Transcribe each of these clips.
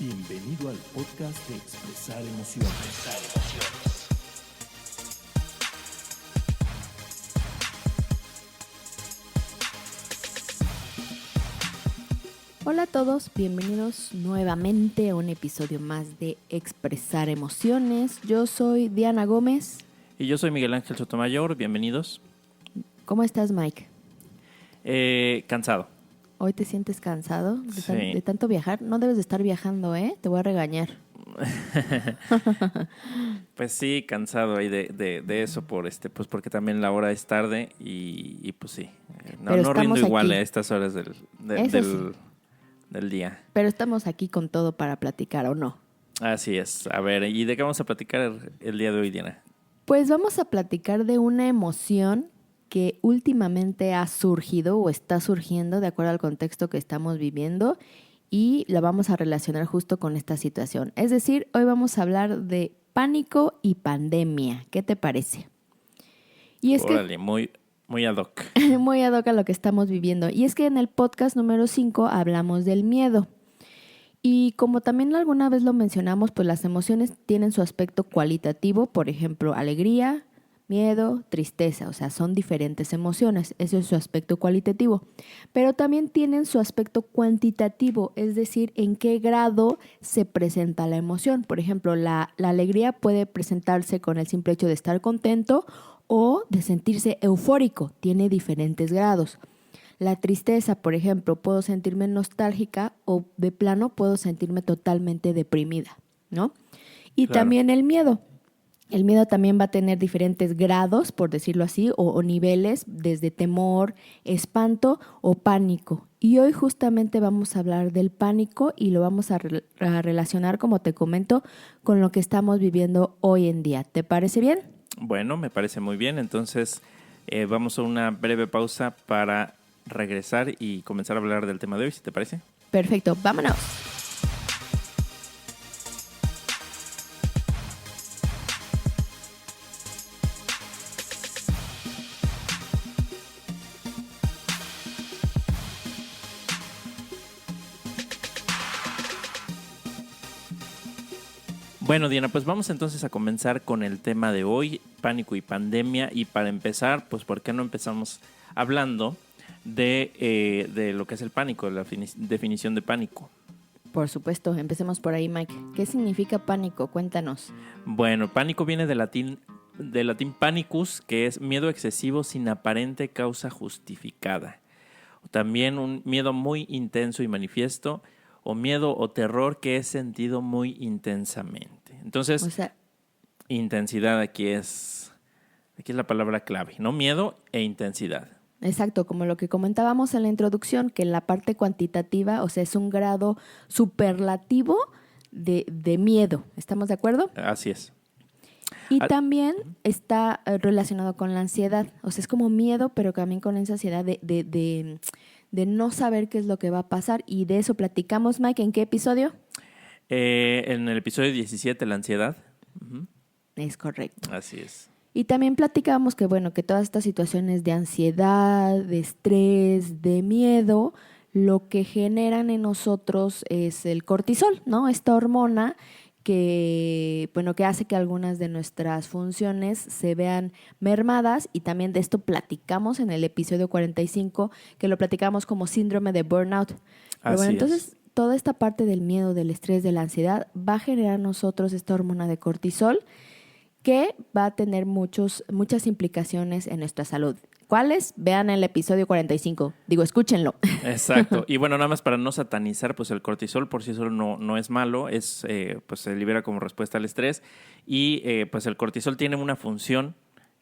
Bienvenido al podcast de Expresar Emociones. Hola a todos, bienvenidos nuevamente a un episodio más de Expresar Emociones. Yo soy Diana Gómez. Y yo soy Miguel Ángel Sotomayor, bienvenidos. ¿Cómo estás, Mike? Cansado. ¿Hoy te sientes cansado Sí. de tanto viajar? No debes de estar viajando, ¿eh? Te voy a regañar. Pues sí, cansado ahí de eso pues porque también la hora es tarde y pues sí. No rindo igual aquí. a estas horas del día. Pero estamos aquí con todo para platicar, ¿o no? Así es. A ver, ¿y de qué vamos a platicar el día de hoy, Diana? Pues vamos a platicar de una emoción que últimamente ha surgido o está surgiendo de acuerdo al contexto que estamos viviendo y la vamos a relacionar justo con esta situación. Es decir, hoy vamos a hablar de pánico y pandemia. ¿Qué te parece? Y es Órale, muy ad hoc. muy ad hoc a lo que estamos viviendo. Y es que en el podcast número 5 hablamos del miedo. Y como también alguna vez lo mencionamos, pues las emociones tienen su aspecto cualitativo, por ejemplo, alegría, miedo, tristeza, o sea, son diferentes emociones, ese es su aspecto cualitativo, pero también tienen su aspecto cuantitativo, es decir, en qué grado se presenta la emoción. Por ejemplo, la alegría puede presentarse con el simple hecho de estar contento o de sentirse eufórico, tiene diferentes grados. La tristeza, por ejemplo, puedo sentirme nostálgica o de plano puedo sentirme totalmente deprimida, ¿no? Y Claro. también el miedo. El miedo también va a tener diferentes grados, por decirlo así, o niveles, desde temor, espanto o pánico. Y hoy justamente vamos a hablar del pánico y lo vamos a relacionar, como te comento, con lo que estamos viviendo hoy en día. ¿Te parece bien? Bueno, me parece muy bien. Entonces, vamos a una breve pausa para regresar y comenzar a hablar del tema de hoy, si te parece. Perfecto, vámonos. Bueno, Diana, pues vamos entonces a comenzar con el tema de hoy, pánico y pandemia. Y para empezar, pues ¿por qué no empezamos hablando de lo que es el pánico, de la definición de pánico? Por supuesto, empecemos por ahí, Mike. ¿Qué significa pánico? Cuéntanos. Bueno, pánico viene del latín panicus, que es miedo excesivo sin aparente causa justificada. También un miedo muy intenso y manifiesto, o miedo o terror que es sentido muy intensamente. Entonces, O sea, intensidad aquí es la palabra clave, ¿no? Miedo e intensidad. exacto, como lo que comentábamos en la introducción, que la parte cuantitativa, o sea, es un grado superlativo de miedo. ¿Estamos de acuerdo? Así es. Y también está relacionado con la ansiedad. O sea, es como miedo, pero también con esa ansiedad de no saber qué es lo que va a pasar. Y de eso platicamos, Mike. ¿En qué episodio? En el episodio 17, la ansiedad. Uh-huh. Es correcto. Así es. Y también platicábamos que, bueno, que todas estas situaciones de ansiedad, de estrés, de miedo, lo que generan en nosotros es el cortisol, ¿no? Esta hormona que, bueno, que hace que algunas de nuestras funciones se vean mermadas, y también de esto platicamos en el episodio 45, que lo platicamos como síndrome de burnout. Pero bueno, entonces toda esta parte del miedo, del estrés, de la ansiedad va a generar en nosotros esta hormona de cortisol, que va a tener muchas implicaciones en nuestra salud. ¿Cuáles? Vean el episodio 45. Digo, escúchenlo. Exacto. Y bueno, nada más para no satanizar, pues el cortisol por sí solo no es malo, pues se libera como respuesta al estrés. Y pues el cortisol tiene una función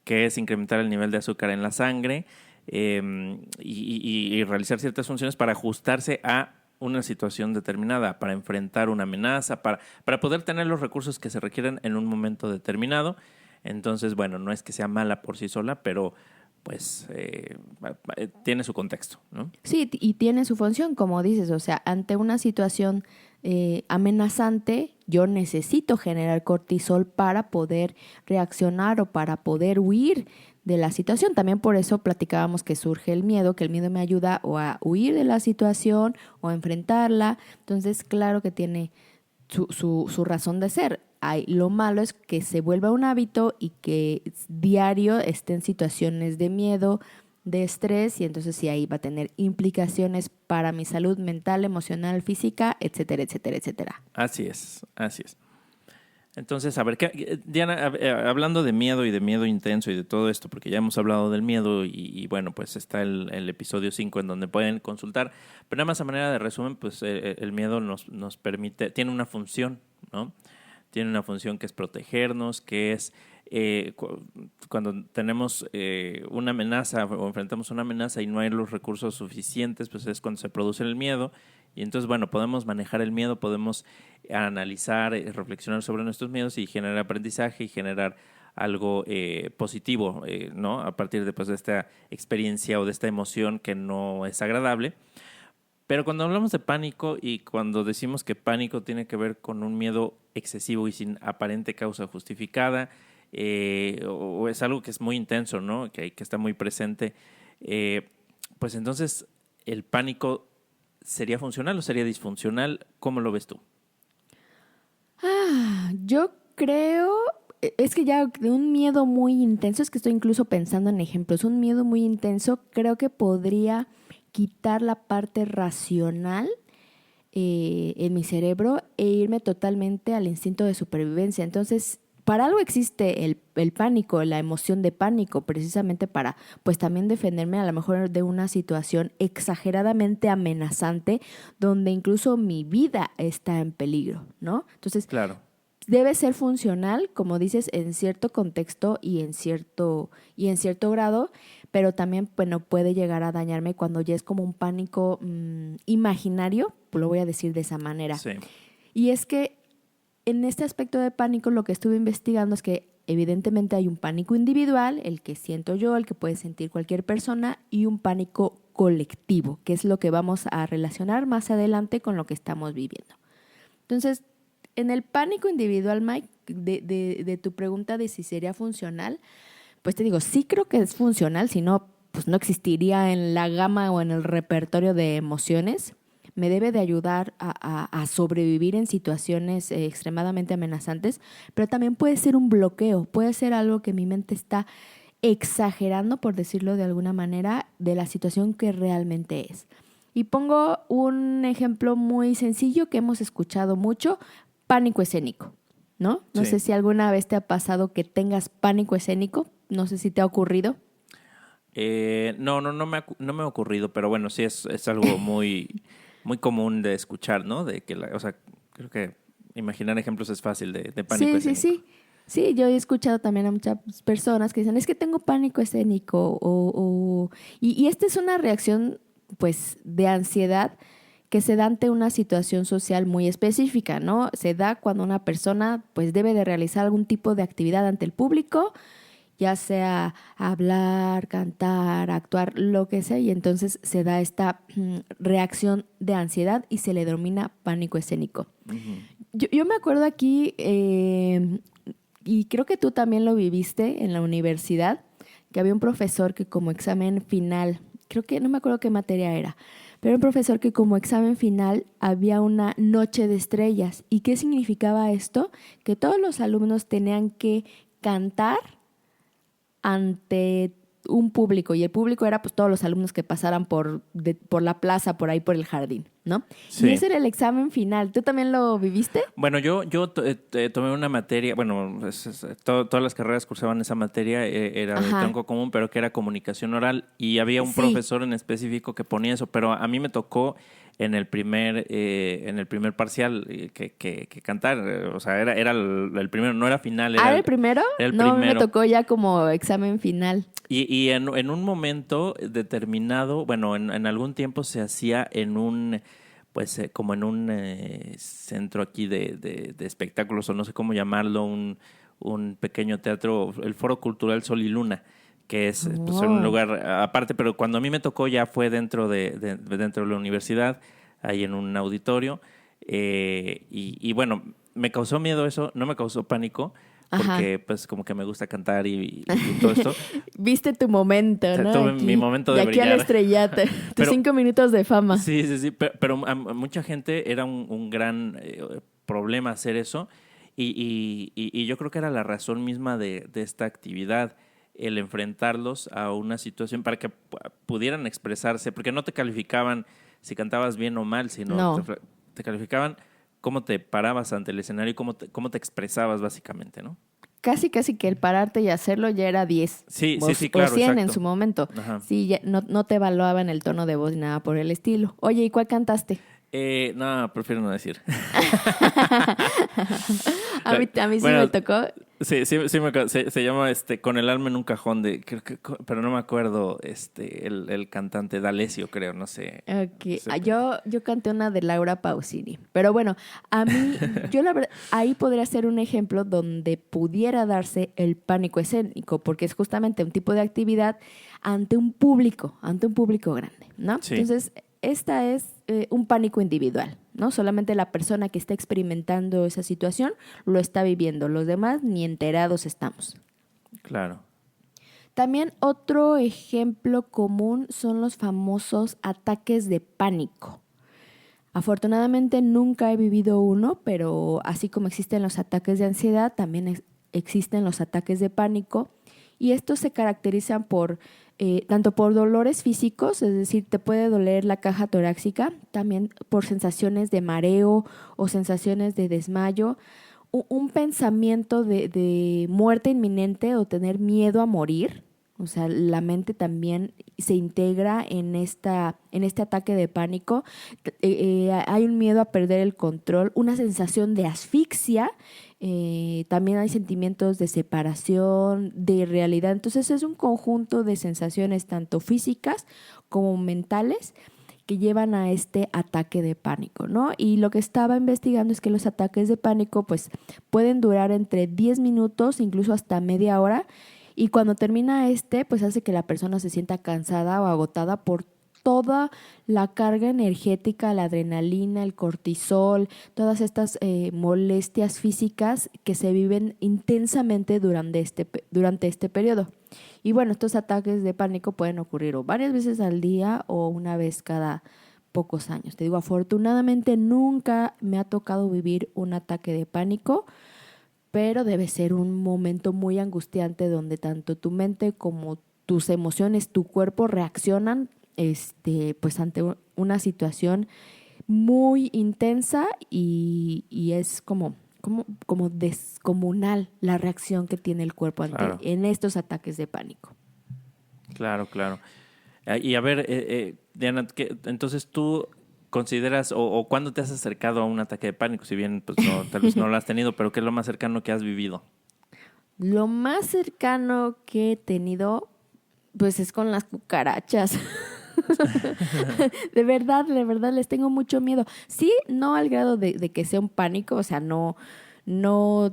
que es incrementar el nivel de azúcar en la sangre y realizar ciertas funciones para ajustarse a una situación determinada, para enfrentar una amenaza, para poder tener los recursos que se requieren en un momento determinado. Entonces, bueno, no es que sea mala por sí sola, pero pues tiene su contexto, ¿no? Sí, y tiene su función, como dices, o sea, ante una situación amenazante, yo necesito generar cortisol para poder reaccionar o para poder huir de la situación. También por eso platicábamos que surge el miedo, que el miedo me ayuda o a huir de la situación o a enfrentarla. Entonces, claro que tiene su razón de ser. Lo malo es que se vuelva un hábito y que diario esté en situaciones de miedo, de estrés, y entonces sí ahí va a tener implicaciones para mi salud mental, emocional, física, etcétera, etcétera, etcétera. Así es. Entonces, a ver, Diana, hablando de miedo y de miedo intenso y de todo esto, porque ya hemos hablado del miedo y bueno, pues está el episodio 5 en donde pueden consultar, pero nada más a manera de resumen, pues el miedo nos permite, tiene una función, ¿no? Tiene una función que es protegernos, que es cuando tenemos una amenaza o enfrentamos una amenaza y no hay los recursos suficientes, pues es cuando se produce el miedo. Y entonces, bueno, podemos manejar el miedo, podemos analizar, reflexionar sobre nuestros miedos y generar aprendizaje y generar algo positivo, ¿no? A partir de, pues, de esta experiencia o de esta emoción que no es agradable. Pero cuando hablamos de pánico y cuando decimos que pánico tiene que ver con un miedo excesivo y sin aparente causa justificada, o es algo que es muy intenso, ¿no? Que está muy presente, pues entonces el pánico ¿sería funcional o sería disfuncional? ¿Cómo lo ves tú? Yo creo, es que ya de un miedo muy intenso, es que estoy incluso pensando en ejemplos, un miedo muy intenso creo que podría quitar la parte racional en mi cerebro e irme totalmente al instinto de supervivencia. Entonces, para algo existe el pánico, la emoción de pánico, precisamente para, pues también defenderme a lo mejor de una situación exageradamente amenazante, donde incluso mi vida está en peligro, ¿no? Entonces, claro, debe ser funcional, como dices, en cierto contexto y en cierto grado, pero también, bueno, puede llegar a dañarme cuando ya es como un pánico imaginario, lo voy a decir de esa manera. sí. Y es que en este aspecto de pánico lo que estuve investigando es que evidentemente hay un pánico individual, el que siento yo, el que puede sentir cualquier persona, y un pánico colectivo, que es lo que vamos a relacionar más adelante con lo que estamos viviendo. Entonces, en el pánico individual, Mike, de tu pregunta de si sería funcional, pues te digo, sí creo que es funcional, si no, pues no existiría en la gama o en el repertorio de emociones. Me debe de ayudar a sobrevivir en situaciones extremadamente amenazantes, pero también puede ser un bloqueo, puede ser algo que mi mente está exagerando, por decirlo de alguna manera, de la situación que realmente es. Y pongo un ejemplo muy sencillo que hemos escuchado mucho, pánico escénico, ¿no? No Sí. sé si alguna vez te ha pasado que tengas pánico escénico, no sé si te ha ocurrido. No me ha ocurrido, pero bueno, sí es algo muy, muy común de escuchar, ¿no? De que, o sea, creo que imaginar ejemplos es fácil de pánico escénico. Sí. Sí, yo he escuchado también a muchas personas que dicen, es que tengo pánico escénico, y esta es una reacción, pues, de ansiedad que se da ante una situación social muy específica, ¿no? Se da cuando una persona, pues, debe de realizar algún tipo de actividad ante el público, ya sea hablar, cantar, actuar, lo que sea, y entonces se da esta reacción de ansiedad y se le denomina pánico escénico. Uh-huh. Yo me acuerdo aquí, y creo que tú también lo viviste en la universidad, que había un profesor que como examen final, creo que no me acuerdo qué materia era, pero un profesor que como examen final había una noche de estrellas. ¿Y qué significaba esto? Que todos los alumnos tenían que cantar ante un público, y el público era pues todos los alumnos que pasaran por la plaza, por ahí por el jardín, ¿no? Sí. Y ese era el examen final. ¿Tú también lo viviste? Bueno, yo tomé una materia, bueno, todas las carreras cursaban esa materia, era de Ajá. tronco común, pero que era comunicación oral, y había un Sí. profesor en específico que ponía eso, pero a mí me tocó en el primer parcial que cantar, o sea, era el primero, no era final. ¿Era el primero? Era el no, primero. me tocó ya como examen final. Y en un momento determinado, bueno, en algún tiempo se hacía en un, pues como en un centro aquí de espectáculos, o no sé cómo llamarlo, un pequeño teatro, el Foro Cultural Sol y Luna, que es pues, en un lugar aparte, pero cuando a mí me tocó ya fue dentro de la universidad, ahí en un auditorio, y bueno, me causó miedo eso, no me causó pánico, porque Ajá. pues como que me gusta cantar y todo esto. Viste tu momento, O sea, ¿no? tuve mi momento de aquí brillar. al estrellato. Tus Pero- 5 minutos de fama. Sí, pero a mucha gente era un gran problema hacer eso. Y yo creo que era la razón misma de esta actividad, el enfrentarlos a una situación para que pudieran expresarse, porque no te calificaban si cantabas bien o mal, sino No. te calificaban cómo te parabas ante el escenario y cómo te expresabas básicamente, ¿no? Casi que el pararte y hacerlo ya era 10. Sí, o, sí, sí, claro, o 100 en exacto. su momento. Ajá. Sí, no te evaluaban el tono de voz ni nada por el estilo. Oye, ¿y cuál cantaste? No, prefiero no decir. A mí sí Bueno, me tocó. Sí, se llama Con el alma en un cajón pero no me acuerdo el cantante D'Alessio, creo, no sé. Ok. Sí. Yo canté una de Laura Pausini. Pero bueno, a mí, yo la verdad, ahí podría ser un ejemplo donde pudiera darse el pánico escénico, porque es justamente un tipo de actividad ante un público grande, ¿no? Sí. Entonces, esta es un pánico individual, ¿no? Solamente la persona que está experimentando esa situación lo está viviendo. Los demás ni enterados estamos. Claro. También otro ejemplo común son los famosos ataques de pánico. Afortunadamente nunca he vivido uno, pero así como existen los ataques de ansiedad, también existen los ataques de pánico. Y estos se caracterizan por tanto por dolores físicos, es decir, te puede doler la caja torácica, también por sensaciones de mareo o sensaciones de desmayo, un pensamiento de muerte inminente o tener miedo a morir. O sea, la mente también se integra en este ataque de pánico. Hay un miedo a perder el control, una sensación de asfixia. También hay sentimientos de separación, de irrealidad. Entonces es un conjunto de sensaciones tanto físicas como mentales que llevan a este ataque de pánico, ¿no? Y lo que estaba investigando es que los ataques de pánico pues pueden durar entre 10 minutos, incluso hasta media hora, y cuando termina pues hace que la persona se sienta cansada o agotada por toda la carga energética, la adrenalina, el cortisol, todas estas molestias físicas que se viven intensamente durante este periodo. Y bueno, estos ataques de pánico pueden ocurrir o varias veces al día o una vez cada pocos años. Te digo, afortunadamente nunca me ha tocado vivir un ataque de pánico, pero debe ser un momento muy angustiante donde tanto tu mente como tus emociones, tu cuerpo reaccionan pues ante una situación muy intensa y es como descomunal la reacción que tiene el cuerpo Claro. en estos ataques de pánico. Claro. Y a ver, Diana, entonces tú consideras o cuándo te has acercado a un ataque de pánico, si bien pues no, tal vez no lo has tenido, pero ¿qué es lo más cercano que has vivido? Lo más cercano que he tenido, pues es con las cucarachas. De verdad, les tengo mucho miedo. Sí, no al grado de que sea un pánico, o sea, no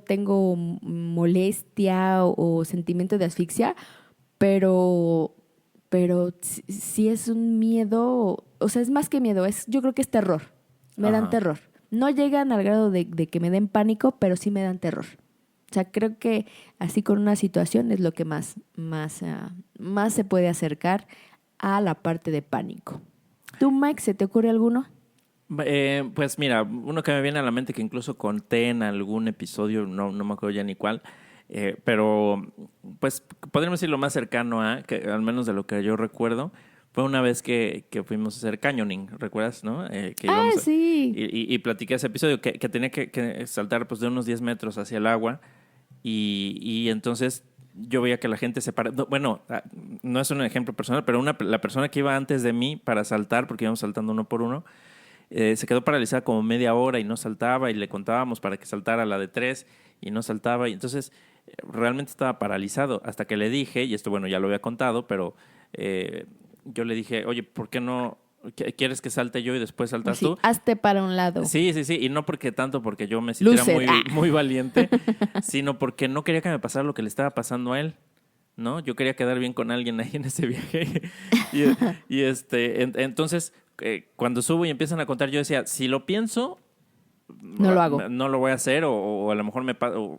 tengo molestia o sentimiento de asfixia, pero sí es un miedo, o sea, es más que miedo, yo creo que es terror. Me dan Ajá. terror. No llegan al grado de que me den pánico, pero sí me dan terror. O sea, creo que así con una situación es lo que más se puede acercar a la parte de pánico. ¿Tú, Mike, se te ocurre alguno? Pues mira, uno que me viene a la mente que incluso conté en algún episodio, no me acuerdo ya ni cuál, pero pues podríamos decir lo más cercano que al menos de lo que yo recuerdo, fue una vez que fuimos a hacer canyoning, ¿recuerdas, no? Que íbamos Sí. y platiqué ese episodio que tenía que saltar pues de unos 10 metros hacia el agua y entonces yo veía que la gente se para. Bueno, no es un ejemplo personal, pero la persona que iba antes de mí para saltar, porque íbamos saltando uno por uno, se quedó paralizada como media hora y no saltaba y le contábamos para que saltara la de 3 y no saltaba y entonces realmente estaba paralizado hasta que le dije, y esto bueno ya lo había contado, pero yo le dije, oye, ¿por qué no quieres que salte yo y después saltas Sí, tú? hazte para un lado. Sí, y no porque yo me sintiera Loser. muy valiente, sino porque no quería que me pasara lo que le estaba pasando a él, ¿no? Yo quería quedar bien con alguien ahí en ese viaje entonces cuando subo y empiezan a contar, yo decía, si lo pienso, No lo hago. no lo voy a hacer o a lo mejor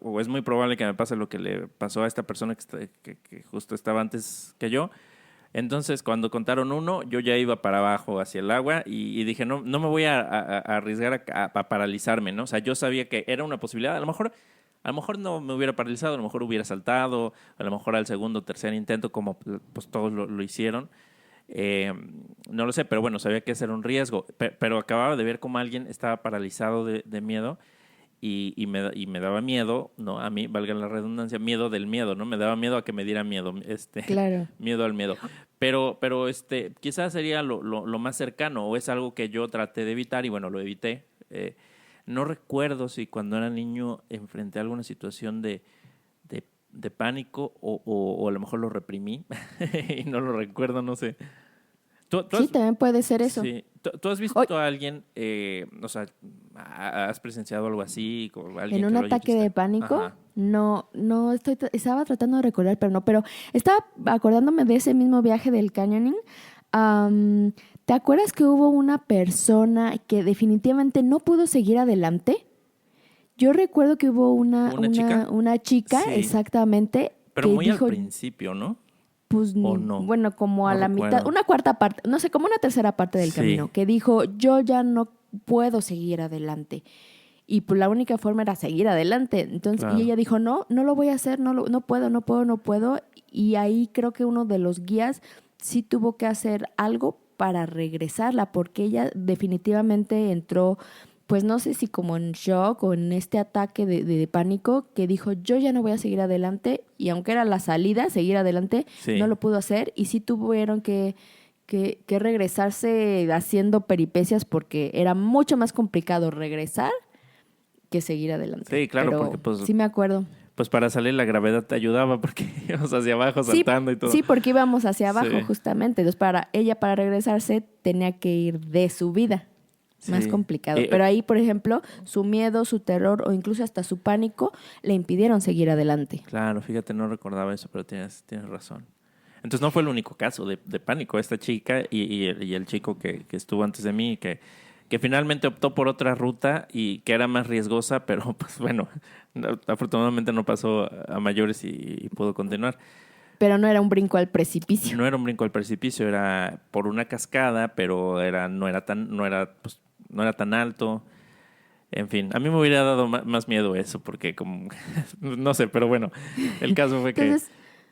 o es muy probable que me pase lo que le pasó a esta persona que justo estaba antes que yo. Entonces, cuando contaron 1, yo ya iba para abajo hacia el agua y dije, no, no me voy a arriesgar a paralizarme, ¿no? O sea, yo sabía que era una posibilidad. A lo mejor no me hubiera paralizado, a lo mejor hubiera saltado, a lo mejor al segundo o tercer intento, como pues todos lo hicieron. Eh, no lo sé, pero bueno, sabía que ese era un riesgo. Pero acababa de ver cómo alguien estaba paralizado de miedo y me daba miedo, ¿no? A mí, valga la redundancia, miedo del miedo, ¿no? Me daba miedo a que me diera miedo, Claro. miedo al miedo. Pero quizás sería lo más cercano o es algo que yo traté de evitar y bueno, lo evité. No recuerdo si cuando era niño enfrenté alguna situación de pánico o a lo mejor lo reprimí y no lo recuerdo, no sé. ¿Tú Sí, has, también puede ser eso. sí, ¿tú has visto Hoy, a alguien, o sea, has presenciado algo así, con alguien en que un lo haya ataque visto? de pánico, Ajá. no estaba tratando de recordar, pero no, pero estaba acordándome de ese mismo viaje del canyoning. Am, ¿Te acuerdas que hubo una persona que definitivamente no pudo seguir adelante? Yo recuerdo que hubo ¿Una chica? una chica, Sí, exactamente, pero que muy al dijo, principio, ¿no? pues, ¿O no? bueno, como a No la mitad, recuerdo. una cuarta parte, no sé, como una tercera parte del Sí, camino, que dijo, yo ya no puedo seguir adelante. Y pues la única forma era seguir adelante. Entonces, y claro. ella dijo, no, no lo voy a hacer, no puedo, no puedo, no puedo. Y ahí creo que uno de los guías sí tuvo que hacer algo para regresarla, porque ella definitivamente entró, pues no sé si como en shock o en este ataque de pánico, que dijo, yo ya no voy a seguir adelante. Y aunque era la salida, seguir adelante, no Sí, lo pudo hacer. Y sí tuvieron que regresarse haciendo peripecias porque era mucho más complicado regresar que seguir adelante. sí, claro, porque Pero pues, sí me acuerdo. pues para salir la gravedad te ayudaba porque ibas hacia abajo Sí, saltando y todo. sí, porque íbamos hacia abajo Sí, justamente. Entonces, para regresarse, tenía que ir de subida. Más sí. complicado. Pero ahí, por ejemplo, su miedo, su terror o incluso hasta su pánico le impidieron seguir adelante. Claro, fíjate, no recordaba eso, pero tienes razón. Entonces no fue el único caso de pánico. Esta chica y el chico que estuvo antes de mí, que finalmente optó por otra ruta y que era más riesgosa, pero pues bueno, afortunadamente no pasó a mayores y pudo continuar. Pero no era un brinco al precipicio. No era un brinco al precipicio, era por una cascada, pero no era tan alto. En fin, a mí me hubiera dado más miedo eso, porque como, no sé, pero bueno, el caso fue que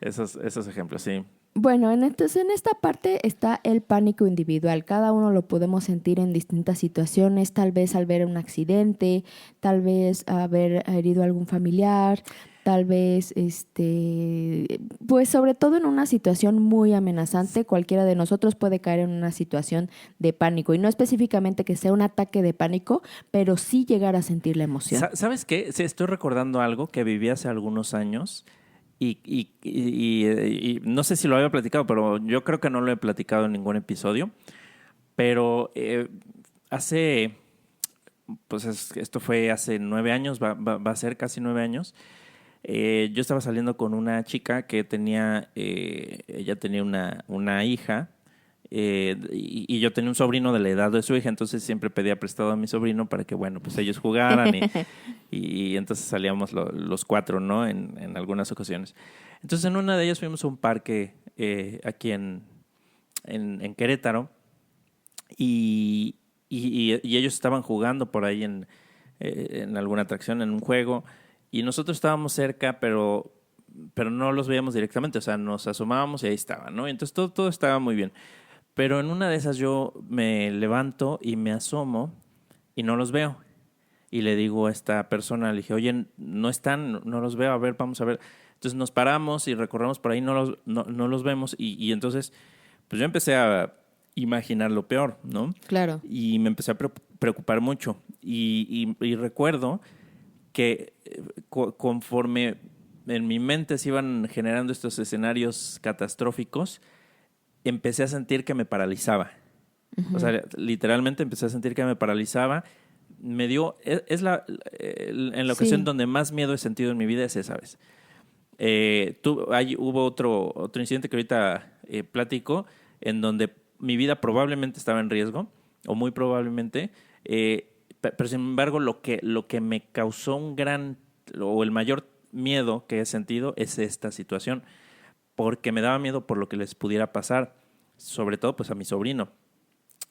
Entonces, esos ejemplos, sí. bueno, entonces en esta parte está el pánico individual. Cada uno lo podemos sentir en distintas situaciones, tal vez al ver un accidente, tal vez haber herido a algún familiar, tal vez, pues sobre todo en una situación muy amenazante, cualquiera de nosotros puede caer en una situación de pánico. Y no específicamente que sea un ataque de pánico, pero sí llegar a sentir la emoción. ¿Sabes qué? Sí, estoy recordando algo que viví hace algunos años y no sé si lo había platicado, pero yo creo que no lo he platicado en ningún episodio. Pero hace, pues esto fue hace 9 años, va a ser casi 9 años. Yo estaba saliendo con una chica que ella tenía una hija y yo tenía un sobrino de la edad de su hija, entonces siempre pedía prestado a mi sobrino para que, bueno, pues ellos jugaran y entonces salíamos los cuatro, ¿no? En algunas ocasiones. Entonces en una de ellas fuimos a un parque aquí en Querétaro y ellos estaban jugando por ahí en alguna atracción, en un juego. Y nosotros estábamos cerca, pero no los veíamos directamente, o sea, nos asomábamos y ahí estaban, ¿no? Entonces todo estaba muy bien. Pero en una de esas yo me levanto y me asomo y no los veo. Y le digo a esta persona, le dije, oye, no están, no los veo, a ver, vamos a ver. Entonces nos paramos y recorremos por ahí, no los vemos. Y entonces, pues yo empecé a imaginar lo peor, ¿no? Claro. Y me empecé a preocupar mucho. Y recuerdo que conforme en mi mente se iban generando estos escenarios catastróficos, empecé a sentir que me paralizaba. O sea, literalmente empecé a sentir que me paralizaba. Me dio, en la ocasión Sí. donde más miedo he sentido en mi vida es esa vez. Hubo otro incidente que ahorita platico, en donde mi vida probablemente estaba en riesgo, o muy probablemente, pero sin embargo lo que me causó o el mayor miedo que he sentido es esta situación. porque me daba miedo por lo que les pudiera pasar, sobre todo pues a mi sobrino.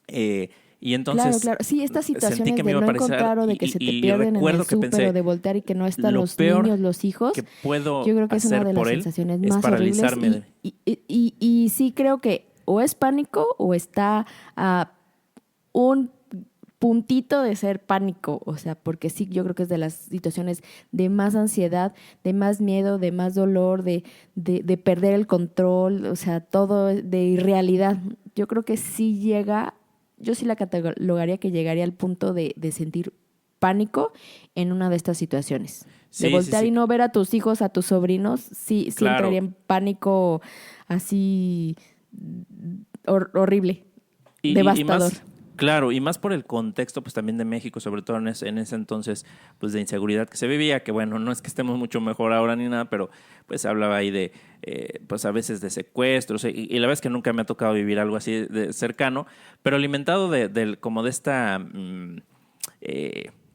Y entonces Claro. Sí, estas sentí situaciones que me de iba a no parecer, encontrar o de que se te y pierden en recuerdo el que súper pensé, o de voltear y que no están lo los peor niños, los hijos. que puedo Yo creo que es una hacer de las por él sensaciones es más horribles paralizarme. y sí creo que o es pánico o está a un puntito de ser pánico, o sea, porque sí, yo creo que es de las situaciones de más ansiedad, de más miedo, de más dolor, de perder el control, o sea, todo de irrealidad. Yo creo que sí llega, yo sí la catalogaría que llegaría al punto de sentir pánico en una de estas situaciones. De Sí, sí, voltear sí, y no ver a tus hijos, a tus sobrinos, sí entraría claro. en pánico así horrible, Y devastador. más, claro, y más por el contexto, pues también de México, sobre todo en ese entonces, pues de inseguridad que se vivía, que bueno, no es que estemos mucho mejor ahora ni nada, pero pues hablaba ahí de, pues a veces de secuestros, y la verdad es que nunca me ha tocado vivir algo así de cercano, pero alimentado como de esta,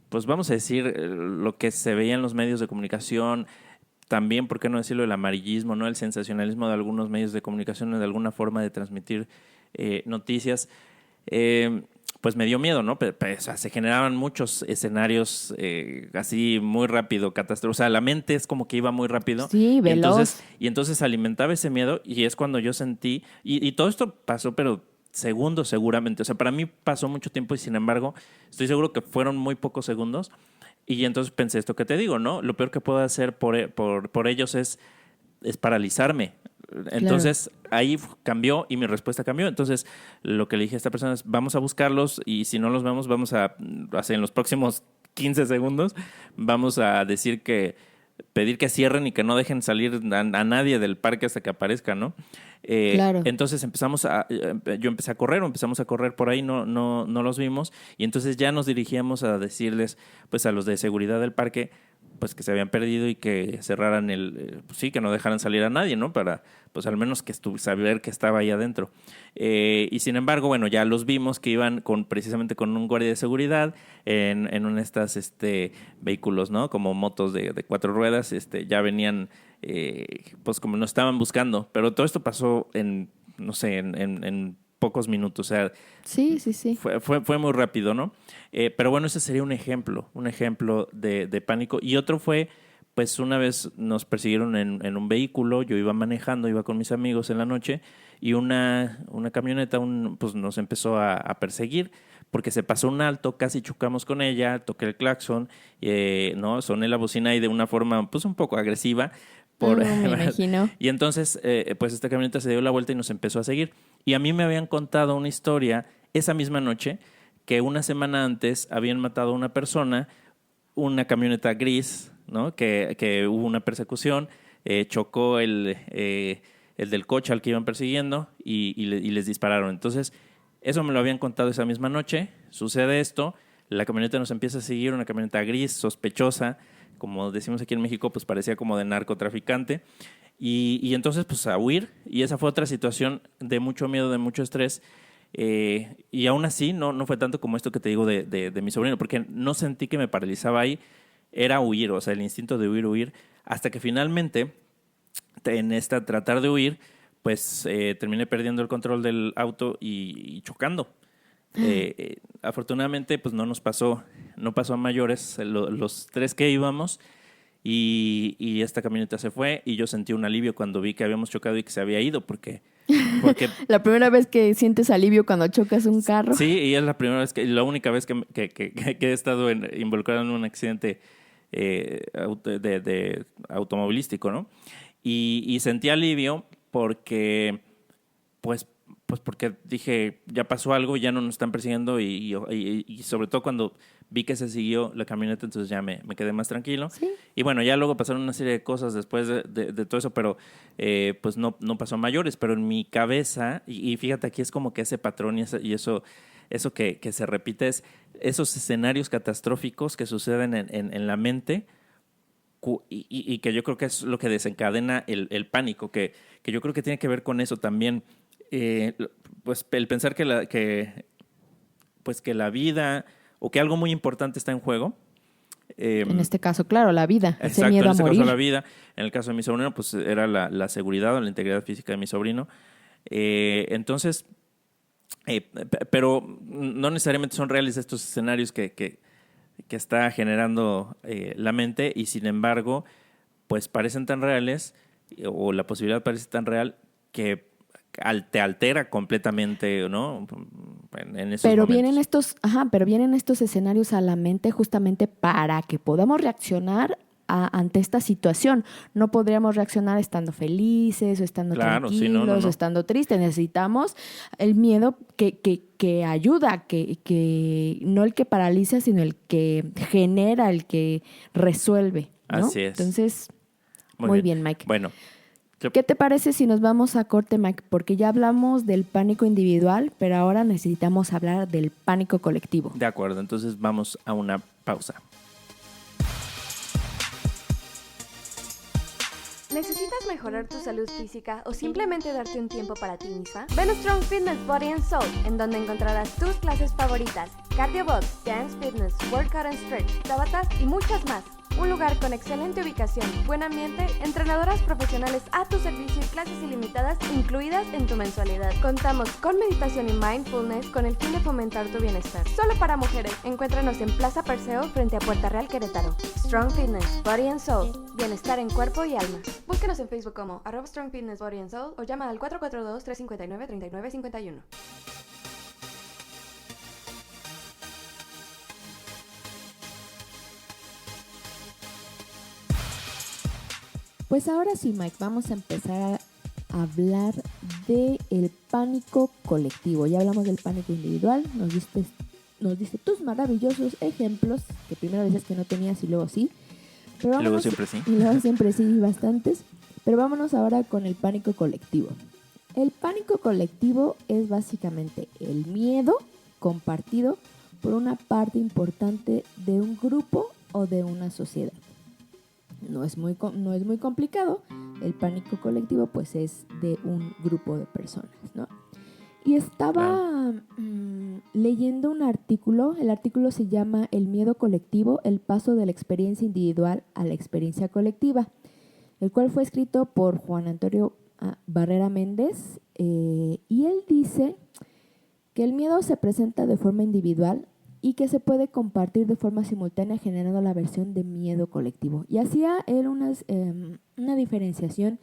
pues vamos a decir, lo que se veía en los medios de comunicación, también, ¿por qué no decirlo?, el amarillismo, ¿no? El sensacionalismo de algunos medios de comunicación, de alguna forma de transmitir noticias, pues me dio miedo, ¿no? O sea, se generaban muchos escenarios así muy rápido, catastróficos. O sea, la mente es como que iba muy rápido. Sí, veloz. Y entonces alimentaba ese miedo y es cuando yo sentí, y todo esto pasó, pero segundos seguramente. O sea, para mí pasó mucho tiempo y sin embargo, estoy seguro que fueron muy pocos segundos. Y entonces pensé esto que te digo, ¿no? Lo peor que puedo hacer por ellos es paralizarme. Claro. Entonces ahí cambió y mi respuesta cambió. Entonces lo que le dije a esta persona es, vamos a buscarlos y si no los vemos, vamos a hacer en los próximos 15 segundos, vamos a pedir que cierren y que no dejen salir a nadie del parque hasta que aparezca, ¿no? Claro. Entonces yo empecé a correr o empezamos a correr por ahí, no los vimos y entonces ya nos dirigíamos a decirles, pues a los de seguridad del parque, pues que se habían perdido y que cerraran pues sí, que no dejaran salir a nadie, ¿no? Para, pues al menos que saber que estaba ahí adentro. Y sin embargo, bueno, ya los vimos que iban precisamente con un guardia de seguridad en una de estas vehículos, ¿no? Como motos de 4 ruedas, ya venían, pues como nos estaban buscando, pero todo esto pasó no sé, en pocos minutos, o sea, Sí. fue muy rápido, ¿no? Pero bueno, ese sería un ejemplo de pánico. Y otro fue, pues una vez nos persiguieron en un vehículo, yo iba manejando, iba con mis amigos en la noche, y una camioneta pues nos empezó a perseguir, porque se pasó un alto, casi chocamos con ella, toqué el claxon, ¿no? Soné la bocina y de una forma, pues un poco agresiva, Me imagino. y entonces, pues esta camioneta se dio la vuelta y nos empezó a seguir. Y a mí me habían contado una historia esa misma noche que una semana antes habían matado a una persona, una camioneta gris, ¿no? Que hubo una persecución, chocó el del coche al que iban persiguiendo y les dispararon. Entonces, eso me lo habían contado esa misma noche. Sucede esto, la camioneta nos empieza a seguir, una camioneta gris, sospechosa, como decimos aquí en México, pues parecía como de narcotraficante. Y entonces, pues a huir. Y esa fue otra situación de mucho miedo, de mucho estrés. Y aún así, no fue tanto como esto que te digo de mi sobrino, porque no sentí que me paralizaba ahí. Era huir, o sea, el instinto de huir. Hasta que finalmente, en esta tratar de huir, pues terminé perdiendo el control del auto y chocando. Afortunadamente, pues no pasó a mayores los 3 que íbamos y esta camioneta se fue y yo sentí un alivio cuando vi que habíamos chocado y que se había ido porque La primera vez que sientes alivio cuando chocas un carro. sí, y es la única vez que he estado involucrado en un accidente de automovilístico, ¿no? Y sentí alivio porque pues porque dije, ya pasó algo, ya no nos están persiguiendo y sobre todo cuando vi que se siguió la camioneta, entonces ya me quedé más tranquilo. Sí. Y bueno, ya luego pasaron una serie de cosas después de todo eso, pero pues no pasó a mayores, pero en mi cabeza, y fíjate, aquí es como que ese patrón y eso que se repite es esos escenarios catastróficos que suceden en la mente y que yo creo que es lo que desencadena el pánico, que yo creo que tiene que ver con eso también. Pues el pensar que la vida o que algo muy importante está en juego, En este caso, claro, la vida, ese Exacto, miedo en a este morir. caso la vida. En el caso de mi sobrino, pues era la seguridad o la integridad física de mi sobrino. Entonces, pero no necesariamente son reales estos escenarios que está generando la mente, y sin embargo, pues parecen tan reales, o la posibilidad parece tan real, que te altera completamente, ¿no? En esos Pero momentos. pero vienen estos escenarios a la mente justamente para que podamos reaccionar ante esta situación. No podríamos reaccionar estando felices o estando Claro, sí, tranquilos o no. estando tristes. Necesitamos el miedo que ayuda, no el que paraliza, sino el que genera, el que resuelve, ¿no? Así es. Entonces, Muy muy bien. bien, Mike. Bueno, ¿Qué te parece si nos vamos a corte, Mike? Porque ya hablamos del pánico individual, pero ahora necesitamos hablar del pánico colectivo. de acuerdo, entonces vamos a una pausa. ¿Necesitas mejorar tu salud física o simplemente darte un tiempo para ti misma? Ven a Strong Fitness Body and Soul, en donde encontrarás tus clases favoritas: Cardio Box, Dance Fitness, Workout and Stretch, Tabata y muchas más. Un lugar con excelente ubicación, buen ambiente, entrenadoras profesionales a tu servicio y clases ilimitadas incluidas en tu mensualidad. Contamos con meditación y mindfulness con el fin de fomentar tu bienestar. Solo para mujeres. Encuéntranos en Plaza Perseo frente a Puerta Real, Querétaro. Strong Fitness Body and Soul. Bienestar en cuerpo y alma. Búscanos en Facebook como @Strong Fitness Body and Soul o llama al 442-359-3951. Pues ahora sí, Mike, vamos a empezar a hablar del pánico colectivo. Ya hablamos del pánico individual, nos diste tus maravillosos ejemplos, que primero dices que no tenías y luego sí. Pero Y luego siempre sí. Y luego siempre sí, bastantes. Pero vámonos ahora con el pánico colectivo. El pánico colectivo es básicamente el miedo compartido por una parte importante de un grupo o de una sociedad. No es muy complicado. El pánico colectivo pues es de un grupo de personas, ¿no? Y estaba leyendo un artículo. El artículo se llama El miedo colectivo, el paso de la experiencia individual a la experiencia colectiva, el cual fue escrito por Juan Antonio Barrera Méndez, y él dice que el miedo se presenta de forma individual y que se puede compartir de forma simultánea, generando la versión de miedo colectivo. Y hacía él una diferenciación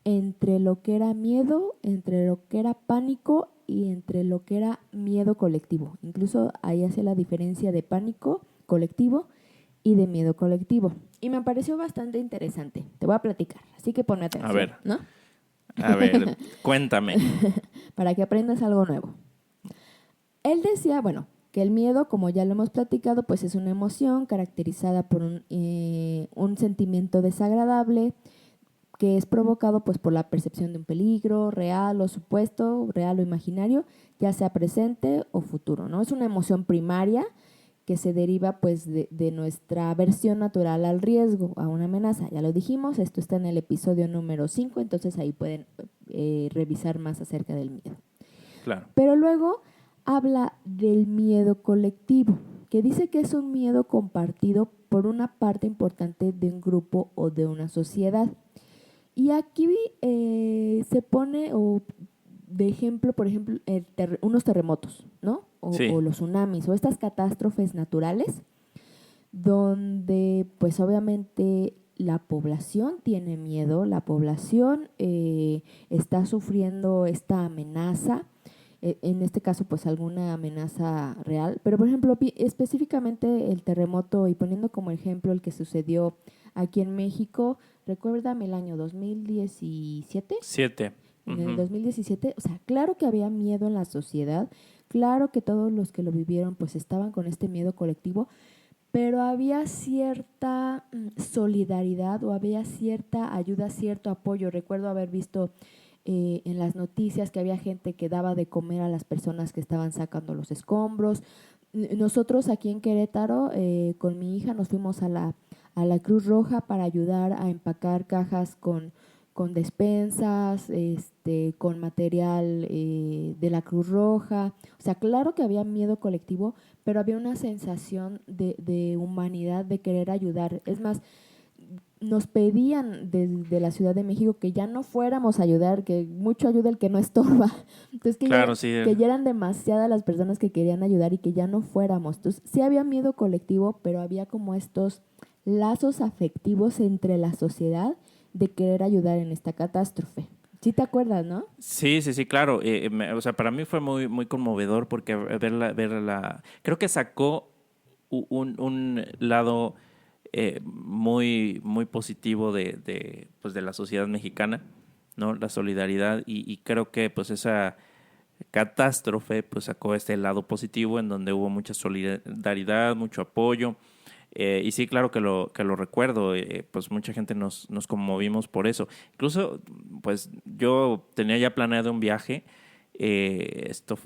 entre lo que era miedo, entre lo que era pánico y entre lo que era miedo colectivo. Incluso ahí hace la diferencia de pánico colectivo y de miedo colectivo. Y me pareció bastante interesante. Te voy a platicar, así que ponme atención. A ver. ¿No? A ver, cuéntame. Para que aprendas algo nuevo. Él decía, bueno, que el miedo, como ya lo hemos platicado, pues es una emoción caracterizada por un sentimiento desagradable que es provocado pues por la percepción de un peligro real o supuesto, real o imaginario, ya sea presente o futuro, ¿no? Es una emoción primaria que se deriva pues de nuestra aversión natural al riesgo, a una amenaza. Ya lo dijimos, esto está en el episodio número 5, entonces ahí pueden revisar más acerca del miedo. Claro. Pero luego habla del miedo colectivo, que dice que es un miedo compartido por una parte importante de un grupo o de una sociedad. Y aquí se pone de ejemplo, por ejemplo, unos terremotos, ¿no? Sí. O los tsunamis, o estas catástrofes naturales, donde pues obviamente la población tiene miedo, la población está sufriendo esta amenaza, en este caso pues alguna amenaza real, pero por ejemplo específicamente el terremoto, y poniendo como ejemplo el que sucedió aquí en México, recuérdame el año 2017. 7. En el 2017, o sea, claro que había miedo en la sociedad, claro que todos los que lo vivieron pues estaban con este miedo colectivo, pero había cierta solidaridad o había cierta ayuda, cierto apoyo. Recuerdo haber visto en las noticias que había gente que daba de comer a las personas que estaban sacando los escombros. Nosotros aquí en Querétaro, con mi hija, nos fuimos a la Cruz Roja para ayudar a empacar cajas con con despensas, con material de la Cruz Roja. O sea, claro que había miedo colectivo, pero había una sensación de humanidad, de querer ayudar. Es más, nos pedían desde la Ciudad de México que ya no fuéramos a ayudar, que mucho ayuda el que no estorba. Entonces, Claro, que ya eran demasiadas las personas que querían ayudar y que ya no fuéramos. Entonces, sí había miedo colectivo, pero había como estos lazos afectivos entre la sociedad de querer ayudar en esta catástrofe. ¿Sí te acuerdas, no? Sí, claro. O sea, para mí fue muy, muy conmovedor porque creo que sacó un lado muy, muy positivo pues de la sociedad mexicana, ¿no? La solidaridad y creo que pues esa catástrofe pues sacó este lado positivo en donde hubo mucha solidaridad, mucho apoyo. Y sí, claro que lo recuerdo, pues mucha gente nos conmovimos por eso. Incluso, pues yo tenía ya planeado un viaje, esto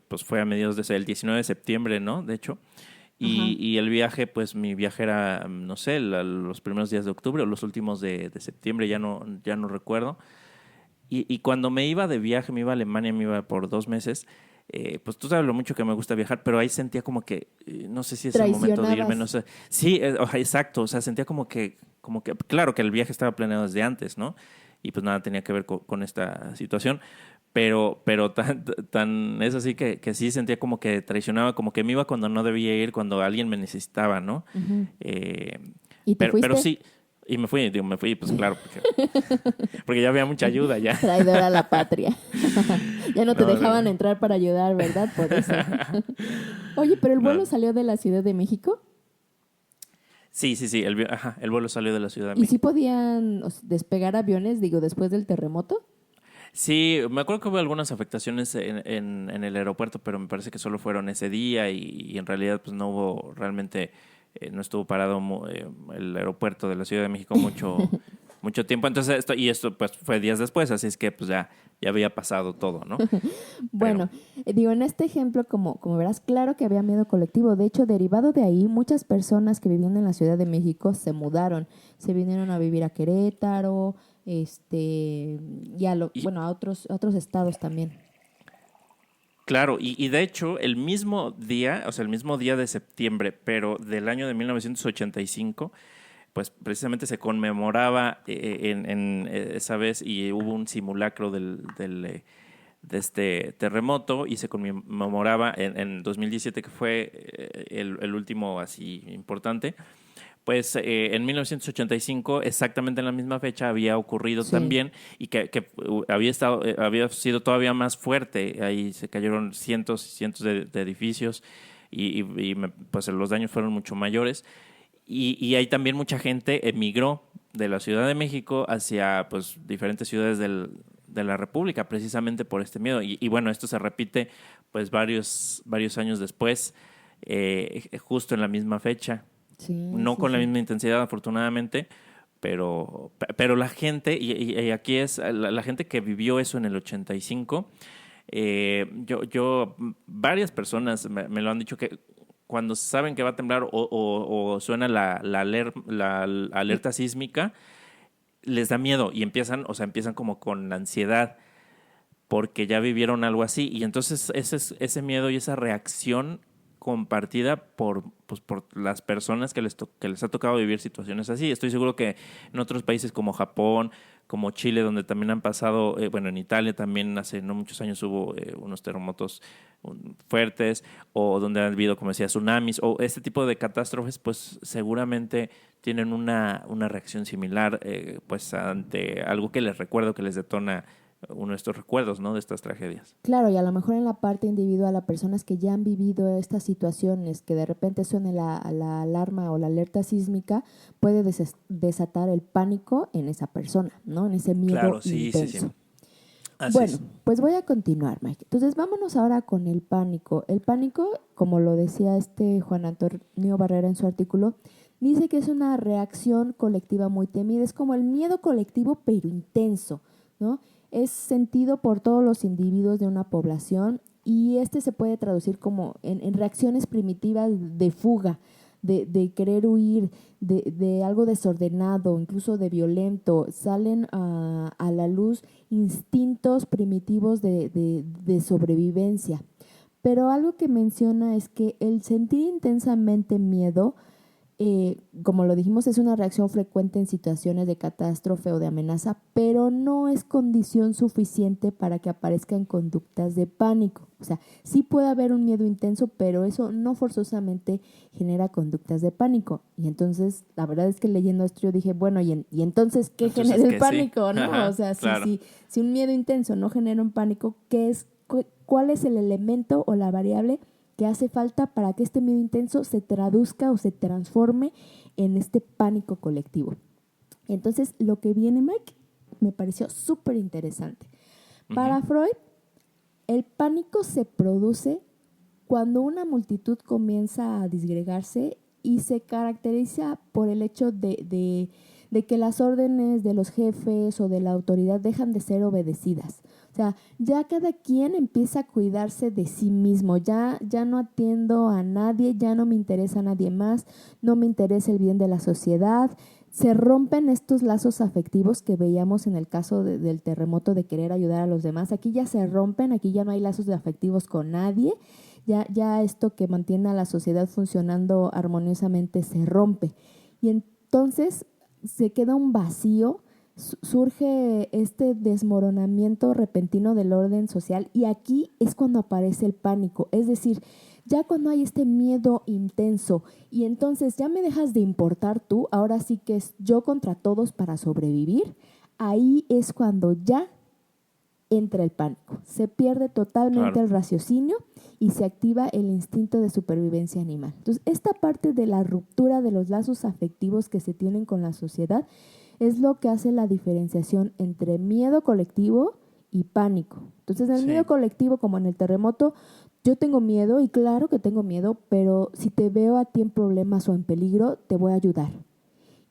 pues fue a mediados el 19 de septiembre, ¿no? De hecho, y el viaje, pues mi viaje era, no sé, los primeros días de octubre o los últimos de septiembre, ya no recuerdo. Y cuando me iba de viaje, me iba a Alemania, me iba por 2 meses, pues tú sabes lo mucho que me gusta viajar, pero ahí sentía como que, no sé si es el momento de irme, no sé. Sí, exacto, o sea, sentía como que, claro que el viaje estaba planeado desde antes, ¿no? Y pues nada tenía que ver con esta situación, pero tan es así que sí sentía como que traicionaba, como que me iba cuando no debía ir, cuando alguien me necesitaba, ¿no? Uh-huh. ¿Y te fuiste? Pero sí. Y me fui, pues claro, porque ya había mucha ayuda ya. Traidora a la patria. Ya no te dejaban entrar para ayudar, ¿verdad? Por eso. Oye, ¿pero el vuelo salió de la Ciudad de México? Sí, el vuelo salió de la Ciudad de México. ¿Y sí podían despegar aviones, después del terremoto? Sí, me acuerdo que hubo algunas afectaciones en el aeropuerto, pero me parece que solo fueron ese día y en realidad pues no hubo realmente... no estuvo parado el aeropuerto de la Ciudad de México mucho tiempo. Entonces esto pues fue días después, así es que pues ya había pasado todo, ¿no? Bueno, en este ejemplo, como verás, claro que había miedo colectivo. De hecho, derivado de ahí, muchas personas que vivían en la Ciudad de México se mudaron, se vinieron a vivir a Querétaro, y a otros estados también. Claro, y de hecho, el mismo día de septiembre, pero del año de 1985, pues precisamente se conmemoraba en esa vez y hubo un simulacro de este terremoto y se conmemoraba en 2017, que fue el último así importante. Pues en 1985, exactamente en la misma fecha, había ocurrido también y que había sido todavía más fuerte. Ahí se cayeron cientos y cientos de edificios pues los daños fueron mucho mayores. Y ahí también mucha gente emigró de la Ciudad de México hacia pues diferentes ciudades de la República, precisamente por este miedo. Y bueno, esto se repite pues varios años después, justo en la misma fecha. No con la misma intensidad, afortunadamente, pero la gente, y aquí es la gente que vivió eso en el 85, varias personas me lo han dicho que cuando saben que va a temblar o suena la alerta sísmica, les da miedo y empiezan como con la ansiedad porque ya vivieron algo así y entonces ese miedo y esa reacción compartida por las personas que les ha tocado vivir situaciones así. Estoy seguro que en otros países como Japón, como Chile, donde también han pasado, en Italia también hace no muchos años hubo unos terremotos fuertes, o donde han habido, como decía, tsunamis, o este tipo de catástrofes, pues seguramente tienen una reacción similar, pues ante algo que les recuerdo, que les detona uno de estos recuerdos, ¿no? De estas tragedias. Claro, y a lo mejor en la parte individual, a personas que ya han vivido estas situaciones, que de repente suene la alarma o la alerta sísmica, puede desatar el pánico en esa persona, ¿no? En ese miedo intenso. Sí. Bueno, pues voy a continuar, Mike. Entonces, vámonos ahora con el pánico. El pánico, como lo decía Juan Antonio Barrera en su artículo, dice que es una reacción colectiva muy temida. Es como el miedo colectivo, pero intenso, ¿no? Es sentido por todos los individuos de una población y se puede traducir como en reacciones primitivas de fuga, de querer huir, de algo desordenado, incluso de violento, salen a la luz instintos primitivos de sobrevivencia. Pero algo que menciona es que el sentir intensamente miedo, como lo dijimos, es una reacción frecuente en situaciones de catástrofe o de amenaza, pero no es condición suficiente para que aparezcan conductas de pánico. O sea, sí puede haber un miedo intenso, pero eso no forzosamente genera conductas de pánico. Y entonces, la verdad es que leyendo esto yo dije, bueno, ¿y entonces qué Entonces, genera el ¿qué pánico? sí? ¿No? Ajá, O sea, claro. si un miedo intenso no genera un pánico, ¿cuál es el elemento o la variable que hace falta para que este miedo intenso se traduzca o se transforme en este pánico colectivo? Entonces, lo que viene, Mike, me pareció súper interesante. Para Freud, el pánico se produce cuando una multitud comienza a disgregarse y se caracteriza por el hecho de que las órdenes de los jefes o de la autoridad dejan de ser obedecidas. O sea, ya cada quien empieza a cuidarse de sí mismo, ya no atiendo a nadie, ya no me interesa a nadie más, no me interesa el bien de la sociedad. Se rompen estos lazos afectivos que veíamos en el caso del terremoto, de querer ayudar a los demás. Aquí ya se rompen, aquí ya no hay lazos afectivos con nadie, ya esto que mantiene a la sociedad funcionando armoniosamente se rompe. Y entonces se queda un vacío, surge este desmoronamiento repentino del orden social, y aquí es cuando aparece el pánico. Es decir, ya cuando hay este miedo intenso y entonces ya me dejas de importar tú, ahora sí que es yo contra todos para sobrevivir, ahí es cuando ya entra el pánico. Se pierde totalmente el raciocinio y se activa el instinto de supervivencia animal. Entonces, esta parte de la ruptura de los lazos afectivos que se tienen con la sociedad es lo que hace la diferenciación entre miedo colectivo y pánico. Entonces, en el miedo colectivo, como en el terremoto, yo tengo miedo, y claro que tengo miedo, pero si te veo a ti en problemas o en peligro, te voy a ayudar.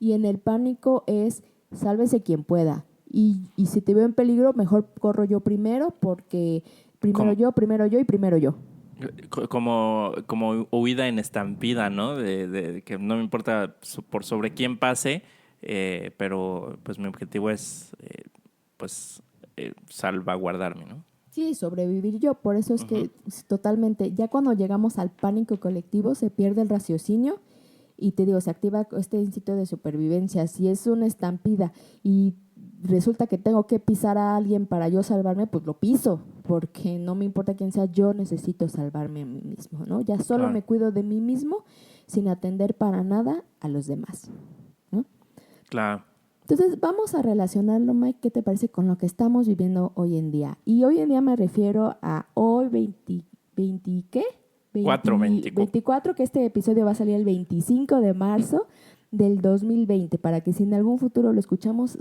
Y en el pánico es sálvese quien pueda. Y si te veo en peligro, mejor corro yo primero, porque primero yo y primero yo. Como huida en estampida, ¿no? De que no me importa por sobre quién pase, pero pues mi objetivo es salvaguardarme, ¿no? Sí, sobrevivir yo. Por eso es que totalmente, ya cuando llegamos al pánico colectivo, se pierde el raciocinio y te digo, se activa este instinto de supervivencia. Si es una estampida y resulta que tengo que pisar a alguien para yo salvarme, pues lo piso, porque no me importa quién sea, yo necesito salvarme a mí mismo, ¿no? Ya solo me cuido de mí mismo sin atender para nada a los demás, ¿no? Claro. Entonces vamos a relacionarlo, Mike, ¿qué te parece con lo que estamos viviendo hoy en día? Y hoy en día me refiero a hoy 24, que este episodio va a salir el 25 de marzo del 2020, para que si en algún futuro lo escuchamos,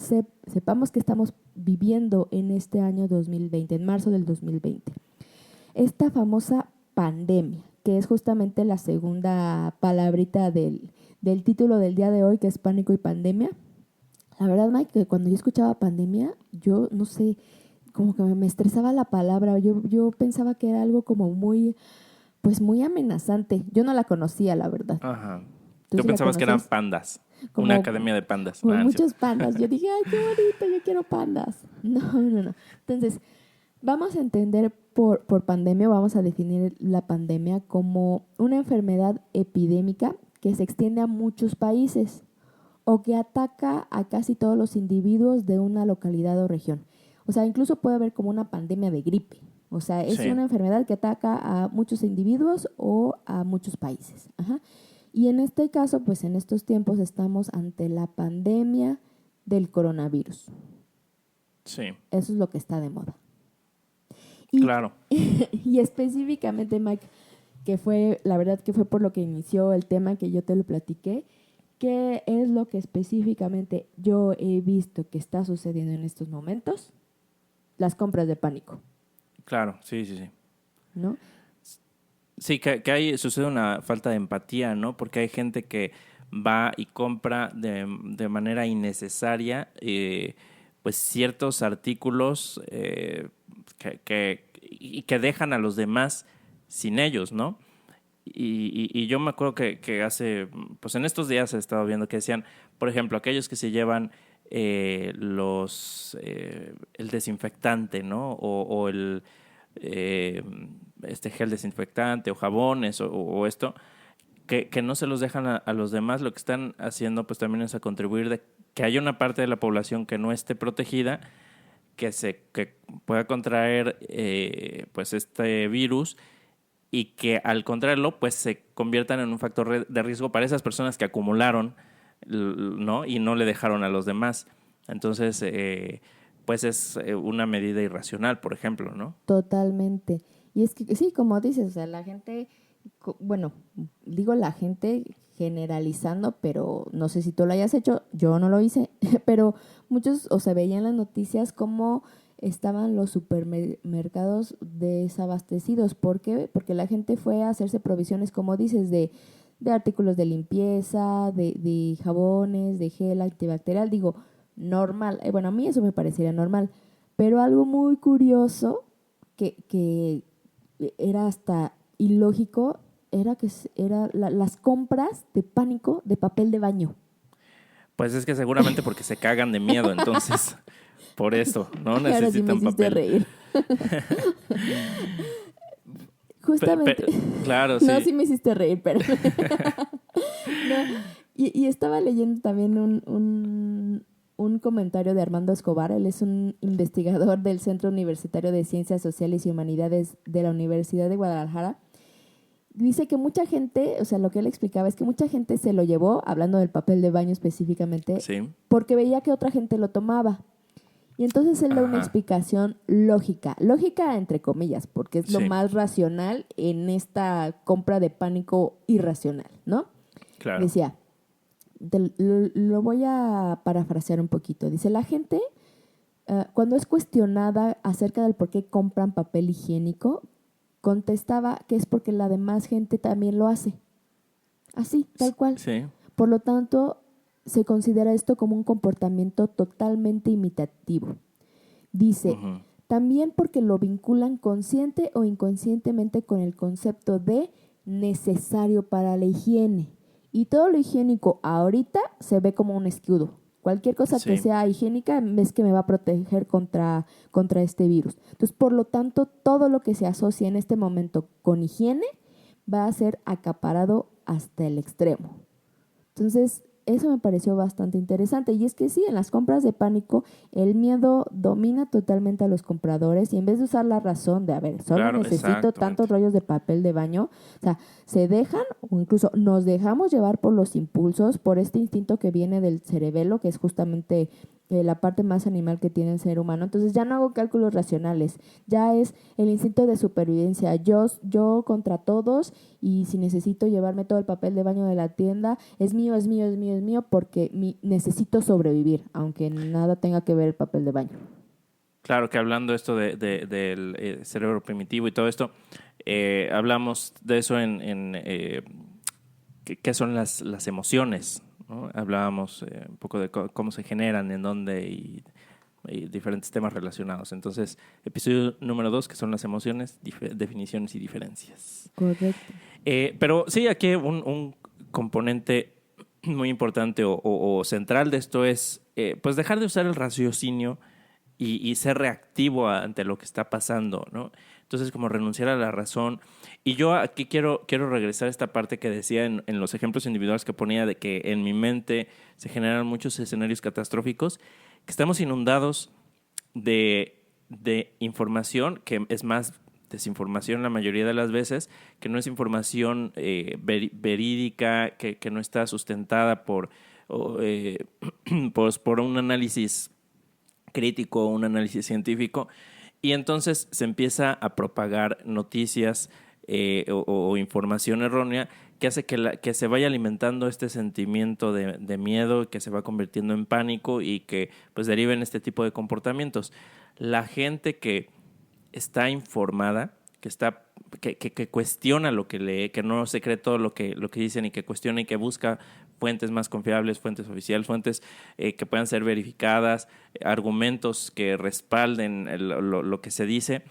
sepamos que estamos viviendo en este año 2020, en marzo del 2020. Esta famosa pandemia, que es justamente la segunda palabrita del título del día de hoy, que es pánico y pandemia. La verdad, Mike, que cuando yo escuchaba pandemia, yo no sé, como que me estresaba la palabra. Yo pensaba que era algo como muy amenazante. Yo no la conocía, la verdad. Ajá. ¿Tú Tú sí pensabas que eran conocías? pandas, Como, una academia de pandas. con Ah, muchos pandas. Yo dije, ay, qué bonito, yo quiero pandas. No. Entonces, vamos a entender por pandemia, vamos a definir la pandemia como una enfermedad epidémica que se extiende a muchos países o que ataca a casi todos los individuos de una localidad o región. O sea, incluso puede haber como una pandemia de gripe. O sea, es una enfermedad que ataca a muchos individuos o a muchos países. Ajá. Y en este caso, pues en estos tiempos estamos ante la pandemia del coronavirus. Sí. Eso es lo que está de moda. Claro. Y específicamente, Mike, la verdad que fue por lo que inició el tema, que yo te lo platiqué, ¿qué es lo que específicamente yo he visto que está sucediendo en estos momentos? Las compras de pánico. Claro, sí. ¿No? Sí, que sucede una falta de empatía, ¿no? Porque hay gente que va y compra de manera innecesaria pues ciertos artículos que dejan a los demás sin ellos, ¿no? y yo me acuerdo que hace, pues en estos días he estado viendo que decían, por ejemplo, aquellos que se llevan el desinfectante, ¿no? O el gel desinfectante o jabones o esto, que no se los dejan a los demás. Lo que están haciendo pues también es a contribuir de que haya una parte de la población que no esté protegida, que pueda contraer pues este virus, y que al contraerlo pues se conviertan en un factor de riesgo para esas personas que acumularon, ¿no? Y no le dejaron a los demás. Entonces pues es una medida irracional, por ejemplo, ¿no? Totalmente. Y es que sí, como dices, o sea, la gente, bueno, digo la gente generalizando, pero no sé si tú lo hayas hecho, yo no lo hice, pero muchos, o se veían las noticias como estaban los supermercados desabastecidos. ¿Por qué? Porque la gente fue a hacerse provisiones, como dices, de artículos de limpieza, de jabones, de gel antibacterial. Digo, normal. Bueno, a mí eso me parecería normal. Pero algo muy curioso que era hasta ilógico era que las compras de pánico de papel de baño. Pues es que seguramente porque se cagan de miedo, entonces por eso, ¿no? Necesitan sí me hiciste papel. Reír. Justamente. Claro, sí. No, sí me hiciste reír, pero... No, y estaba leyendo también un comentario de Armando Escobar. Él es un investigador del Centro Universitario de Ciencias Sociales y Humanidades de la Universidad de Guadalajara. Dice que mucha gente, o sea, lo que él explicaba es que mucha gente se lo llevó, hablando del papel de baño específicamente, Sí. porque veía que otra gente lo tomaba. Y entonces él da una explicación lógica entre comillas, porque es lo más racional en esta compra de pánico irracional, ¿no? Claro. Decía, lo voy a parafrasear un poquito. Dice, la gente, cuando es cuestionada acerca del por qué compran papel higiénico, contestaba que es porque la demás gente también lo hace. Así, tal cual. Sí. Por lo tanto, se considera esto como un comportamiento totalmente imitativo. Dice, también porque lo vinculan consciente o inconscientemente con el concepto de necesario para la higiene. Y todo lo higiénico ahorita se ve como un escudo. Cualquier cosa que sea higiénica es que me va a proteger contra este virus. Entonces, por lo tanto, todo lo que se asocia en este momento con higiene va a ser acaparado hasta el extremo. Entonces, eso me pareció bastante interesante. Y es que sí, en las compras de pánico, el miedo domina totalmente a los compradores y en vez de usar la razón de, a ver, solo necesito tantos rollos de papel de baño, o sea, se dejan o incluso nos dejamos llevar por los impulsos, por este instinto que viene del cerebelo, que es justamente la parte más animal que tiene el ser humano. Entonces ya no hago cálculos racionales, ya es el instinto de supervivencia, yo contra todos, y si necesito llevarme todo el papel de baño de la tienda, es mío porque necesito sobrevivir, aunque nada tenga que ver el papel de baño. Claro, que hablando esto del cerebro primitivo y todo esto, hablamos de eso en qué son las emociones, ¿no? Hablábamos un poco de cómo se generan, en dónde y diferentes temas relacionados. Entonces, episodio número 2, que son las emociones, definiciones y diferencias. Correcto. Pero sí, aquí un componente muy importante o central de esto es pues dejar de usar el raciocinio y ser reactivo ante lo que está pasando, ¿no? Entonces, como renunciar a la razón. Y yo aquí quiero regresar a esta parte que decía en los ejemplos individuales que ponía, de que en mi mente se generan muchos escenarios catastróficos, que estamos inundados de información que es más desinformación la mayoría de las veces, que no es información verídica, que no está sustentada por un análisis crítico, un análisis científico, y entonces se empieza a propagar noticias o información errónea que hace que se vaya alimentando este sentimiento de miedo, que se va convirtiendo en pánico y que pues deriva en este tipo de comportamientos. La gente que está informada que cuestiona lo que lee, que no se cree todo lo que dicen y que cuestiona y que busca fuentes más confiables, fuentes oficiales, fuentes que puedan ser verificadas, argumentos que respalden lo que se dice,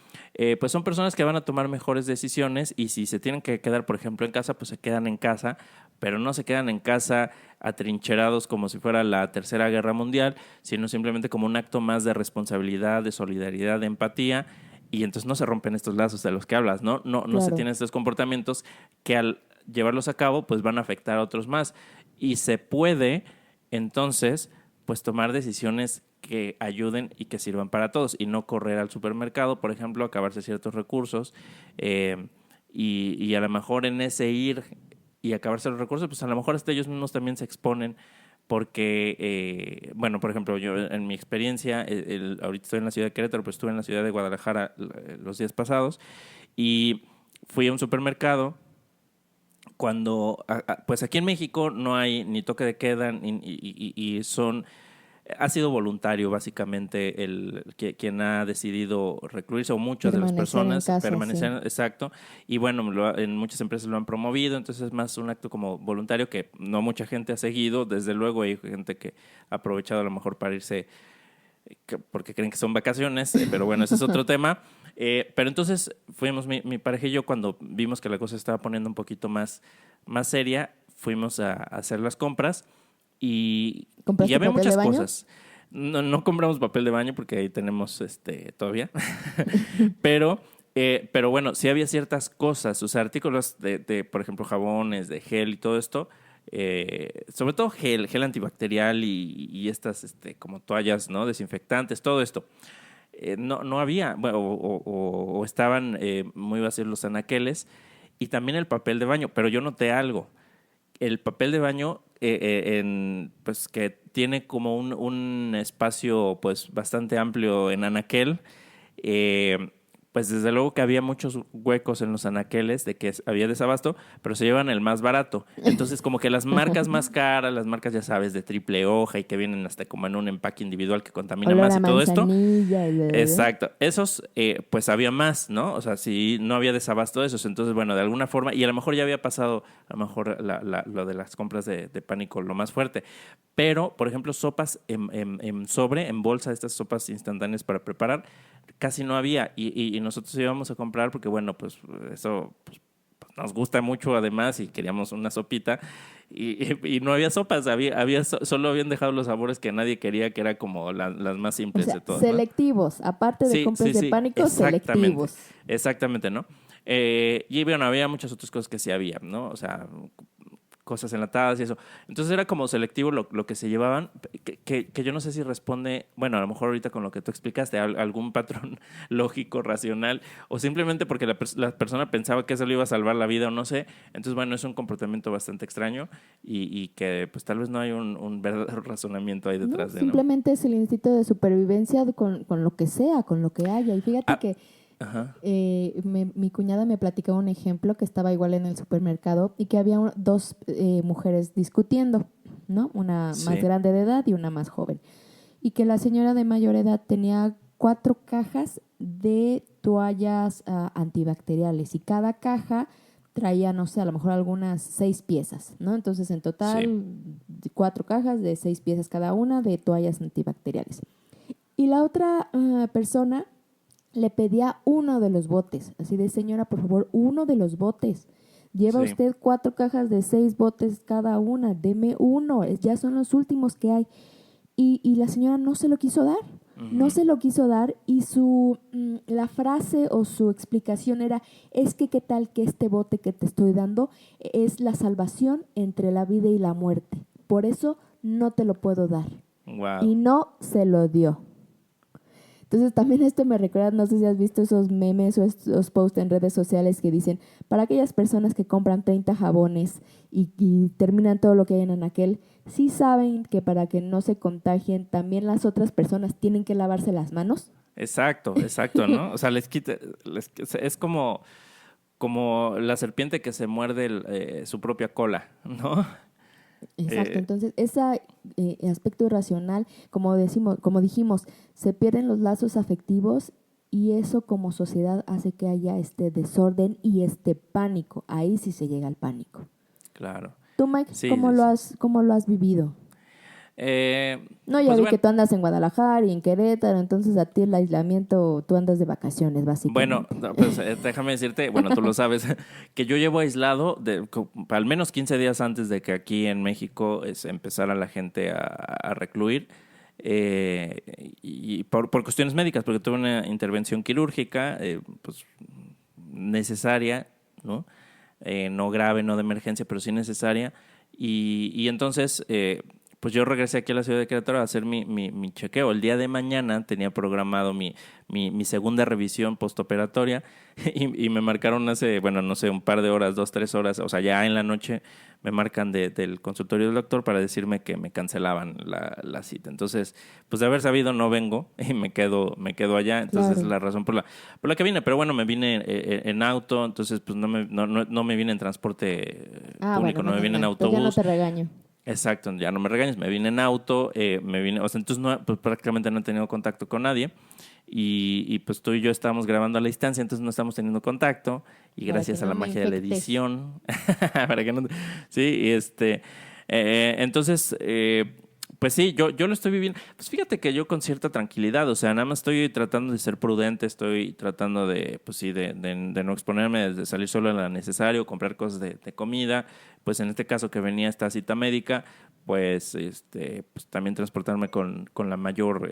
pues son personas que van a tomar mejores decisiones y si se tienen que quedar, por ejemplo, en casa, pues se quedan en casa, pero no se quedan en casa atrincherados como si fuera la Tercera Guerra Mundial, sino simplemente como un acto más de responsabilidad, de solidaridad, de empatía. Y entonces no se rompen estos lazos de los que hablas, ¿no? No Claro. se tienen estos comportamientos que al llevarlos a cabo pues van a afectar a otros más. Y se puede entonces pues tomar decisiones que ayuden y que sirvan para todos y no correr al supermercado, por ejemplo, acabarse ciertos recursos y a lo mejor en ese ir y acabarse los recursos, pues a lo mejor hasta ellos mismos también se exponen porque, bueno, por ejemplo, yo en mi experiencia, ahorita estoy en la ciudad de Querétaro, pero estuve en la ciudad de Guadalajara los días pasados y fui a un supermercado cuando, pues aquí en México no hay ni toque de queda y ha sido voluntario básicamente quien ha decidido recluirse o muchas de las personas permanecer, sí. Exacto, y bueno, en muchas empresas lo han promovido, entonces es más un acto como voluntario que no mucha gente ha seguido, desde luego hay gente que ha aprovechado a lo mejor para irse porque creen que son vacaciones, pero bueno, ese es otro tema. Pero entonces fuimos mi pareja y yo cuando vimos que la cosa estaba poniendo un poquito más seria, fuimos a hacer las compras y había muchas cosas. No compramos papel de baño porque ahí tenemos todavía. pero bueno, sí había ciertas cosas, o sea, artículos de por ejemplo, jabones, de gel y todo esto. Sobre todo gel antibacterial y estas como toallas, ¿no? Desinfectantes, todo esto. No había, bueno, o estaban muy vacíos los anaqueles y también el papel de baño, pero yo noté algo. El papel de baño, pues que tiene como un espacio pues bastante amplio en anaquel, pues desde luego que había muchos huecos en los anaqueles de que había desabasto, pero se llevan el más barato. Entonces como que las marcas más caras, las marcas ya sabes de triple hoja y que vienen hasta como en un empaque individual que contamina más y todo esto. Exacto. Esos pues había más, ¿no? O sea, si no había desabasto de esos, entonces bueno, de alguna forma, y a lo mejor ya había pasado a lo mejor lo de las compras de pánico lo más fuerte. Pero, por ejemplo, sopas en bolsa, estas sopas instantáneas para preparar, casi no había y nosotros íbamos a comprar porque bueno, pues eso pues, nos gusta mucho además y queríamos una sopita y no había sopas, solo habían dejado los sabores que nadie quería, que era como las más simples, o sea, de todas, selectivos, ¿no? Aparte de compras de pánico, selectivos. Exactamente, ¿no? Y bueno, había muchas otras cosas que sí había, ¿no? O sea, cosas enlatadas y eso. Entonces era como selectivo lo que se llevaban, que yo no sé si responde, bueno, a lo mejor ahorita con lo que tú explicaste, algún patrón lógico, racional, o simplemente porque la persona pensaba que eso le iba a salvar la vida o no sé. Entonces, bueno, es un comportamiento bastante extraño y que pues tal vez no hay un verdadero razonamiento ahí detrás de, ¿no? Simplemente es el instinto de supervivencia con lo que sea, con lo que haya. Y fíjate que mi cuñada me platicó un ejemplo que estaba igual en el supermercado y que había dos mujeres discutiendo, ¿no? Una más grande de edad y una más joven. Y que la señora de mayor edad tenía 4 cajas de toallas antibacteriales y cada caja traía, no sé, a lo mejor algunas 6 piezas, ¿no? Entonces, en total, 4 cajas de 6 piezas cada una de toallas antibacteriales. Y la otra persona le pedía uno de los botes, así de señora, por favor, uno de los botes. Lleva usted 4 cajas de 6 botes cada una, deme uno, ya son los últimos que hay. Y la señora no se lo quiso dar, no se lo quiso dar y la frase o su explicación era, es que qué tal que este bote que te estoy dando es la salvación entre la vida y la muerte, por eso no te lo puedo dar. Wow. Y no se lo dio. Entonces también esto me recuerda, no sé si has visto esos memes o esos posts en redes sociales que dicen, para aquellas personas que compran 30 jabones y terminan todo lo que hay en anaquel, sí saben que para que no se contagien, también las otras personas tienen que lavarse las manos. Exacto, ¿no? O sea, es como la serpiente que se muerde su propia cola, ¿no? Exacto, entonces ese aspecto racional, como dijimos, se pierden los lazos afectivos y eso como sociedad hace que haya este desorden y este pánico. Ahí sí se llega al pánico. Claro. Tú, Mike, Sí, ¿cómo lo has vivido? No, ya pues vi bueno. que tú andas en Guadalajara y en Querétaro, entonces a ti el aislamiento, tú andas de vacaciones, básicamente. Bueno, no, pues déjame decirte, bueno, tú lo sabes, que yo llevo aislado al menos 15 días antes de que aquí en México empezara la gente a recluir, y por cuestiones médicas, porque tuve una intervención quirúrgica, pues necesaria, ¿no? No grave, no de emergencia, pero sí necesaria. Y entonces, pues yo regresé aquí a la ciudad de Querétaro a hacer mi chequeo. El día de mañana tenía programado mi segunda revisión postoperatoria y me marcaron hace, bueno, no sé, un par de horas, 2, 3 horas, o sea, ya en la noche me marcan del consultorio del doctor para decirme que me cancelaban la cita. Entonces, pues de haber sabido no vengo y me quedo allá. Entonces Claro. es la razón por la que vine. Pero bueno, me vine en auto, entonces pues no me vine en transporte público, no me vine en entonces ya no autobús. te regaño. Exacto, ya no me regañes, me vine en auto, o sea, entonces pues prácticamente no he tenido contacto con nadie y pues tú y yo estábamos grabando a la distancia, entonces no estamos teniendo contacto y Para gracias que a no la me magia de la infectes. edición, para que no, sí, entonces, pues sí, yo lo estoy viviendo, pues fíjate que yo con cierta tranquilidad, o sea, nada más estoy tratando de ser prudente, estoy tratando de, pues sí, de no exponerme, de salir solo a lo necesario, comprar cosas de comida, pues en este caso que venía esta cita médica, pues pues también transportarme con la mayor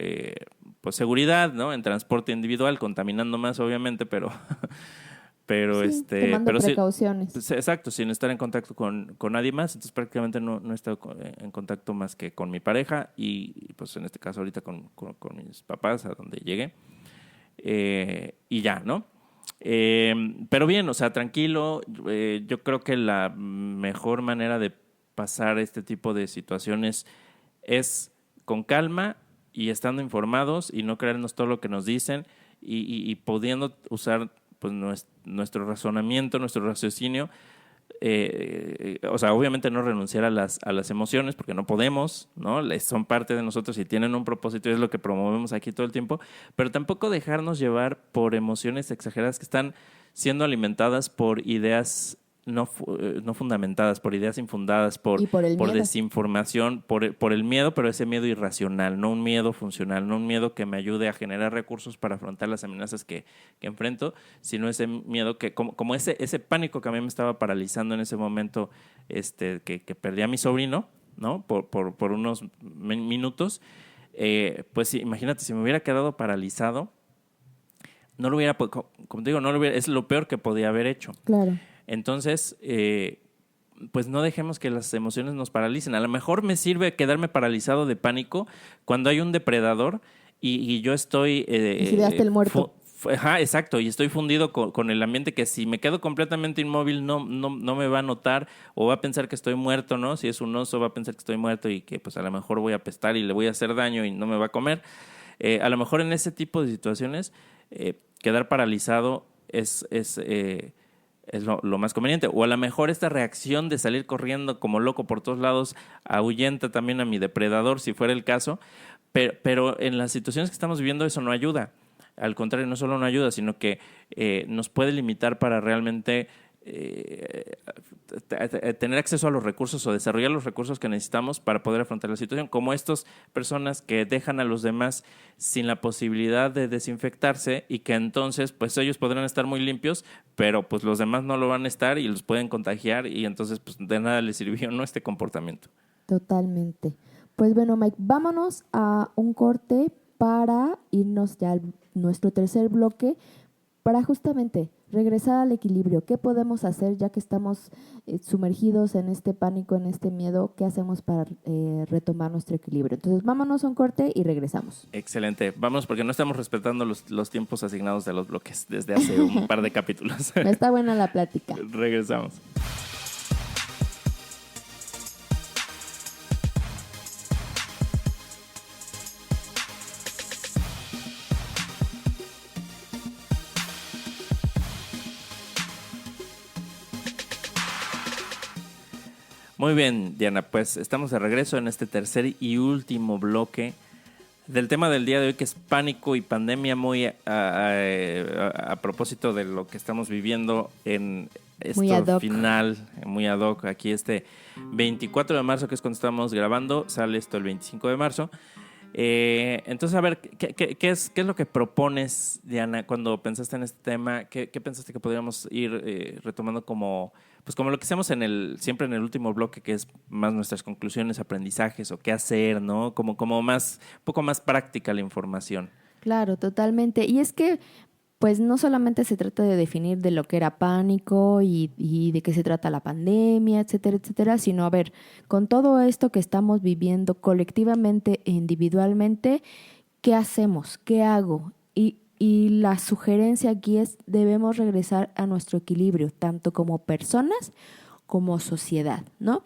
pues seguridad, ¿no? En transporte individual, contaminando más obviamente, pero Sí, tomando pero sí, precauciones. pues, exacto, sin estar en contacto con nadie más, entonces prácticamente no he estado en contacto más que con mi pareja y pues en este caso ahorita con mis papás a donde llegué, y ya, ¿no? Pero bien, o sea, tranquilo, yo creo que la mejor manera de pasar este tipo de situaciones es con calma y estando informados y no creernos todo lo que nos dicen y pudiendo usar pues nuestro razonamiento, nuestro raciocinio, o sea, obviamente no renunciar a las emociones porque no podemos, ¿no? Son parte de nosotros y tienen un propósito y es lo que promovemos aquí todo el tiempo, pero tampoco dejarnos llevar por emociones exageradas que están siendo alimentadas por ideas no fundamentadas, por ideas infundadas, Y por el miedo. desinformación, por el miedo, pero ese miedo irracional, no un miedo funcional, no un miedo que me ayude a generar recursos para afrontar las amenazas que enfrento, sino ese miedo que, como ese pánico que a mí me estaba paralizando en ese momento, que perdí a mi sobrino, ¿no? Por unos minutos, pues sí, imagínate, si me hubiera quedado paralizado, no lo hubiera, como te digo, es lo peor que podía haber hecho. Claro. Entonces, pues no dejemos que las emociones nos paralicen. A lo mejor me sirve quedarme paralizado de pánico cuando hay un depredador y yo estoy... Y si veaste el muerto. Ajá, exacto, y estoy fundido con el ambiente que si me quedo completamente inmóvil no me va a notar o va a pensar que estoy muerto, ¿no? Si es un oso va a pensar que estoy muerto y que pues a lo mejor voy a apestar y le voy a hacer daño y no me va a comer. A lo mejor en ese tipo de situaciones quedar paralizado es lo más conveniente. O a lo mejor esta reacción de salir corriendo como loco por todos lados ahuyenta también a mi depredador, si fuera el caso. Pero en las situaciones que estamos viviendo eso no ayuda. Al contrario, no solo no ayuda, sino que nos puede limitar para realmente tener acceso a los recursos o desarrollar los recursos que necesitamos para poder afrontar la situación, como estas personas que dejan a los demás sin la posibilidad de desinfectarse y que entonces pues ellos podrán estar muy limpios, pero pues los demás no lo van a estar y los pueden contagiar y entonces pues de nada les sirvió no este comportamiento. Totalmente. Pues bueno, Mike, vámonos a un corte para irnos ya a nuestro tercer bloque para justamente regresar al equilibrio. ¿Qué podemos hacer ya que estamos sumergidos en este pánico, en este miedo? ¿Qué hacemos para retomar nuestro equilibrio? Entonces, vámonos a un corte y regresamos. Excelente. Vamos, porque no estamos respetando los tiempos asignados de los bloques desde hace un par de capítulos. Está buena la plática. Regresamos. Muy bien, Diana, pues estamos de regreso en este tercer y último bloque del tema del día de hoy, que es pánico y pandemia, muy a propósito de lo que estamos viviendo en Muy ad esto hoc. final, muy ad hoc. Aquí 24 de marzo, que es cuando estamos grabando, sale esto el 25 de marzo. Entonces, a ver, ¿qué es lo que propones, Diana, cuando pensaste en este tema? ¿Qué pensaste que podríamos ir retomando como lo que hacemos siempre en el último bloque, que es más nuestras conclusiones, aprendizajes o qué hacer, ¿no? Como más, un poco más práctica la información. Claro, totalmente. Y es que, pues no solamente se trata de definir de lo que era pánico y de qué se trata la pandemia, etcétera, etcétera, sino a ver, con todo esto que estamos viviendo colectivamente e individualmente, ¿qué hacemos? ¿Qué hago? Y la sugerencia aquí es, debemos regresar a nuestro equilibrio, tanto como personas como sociedad, ¿no?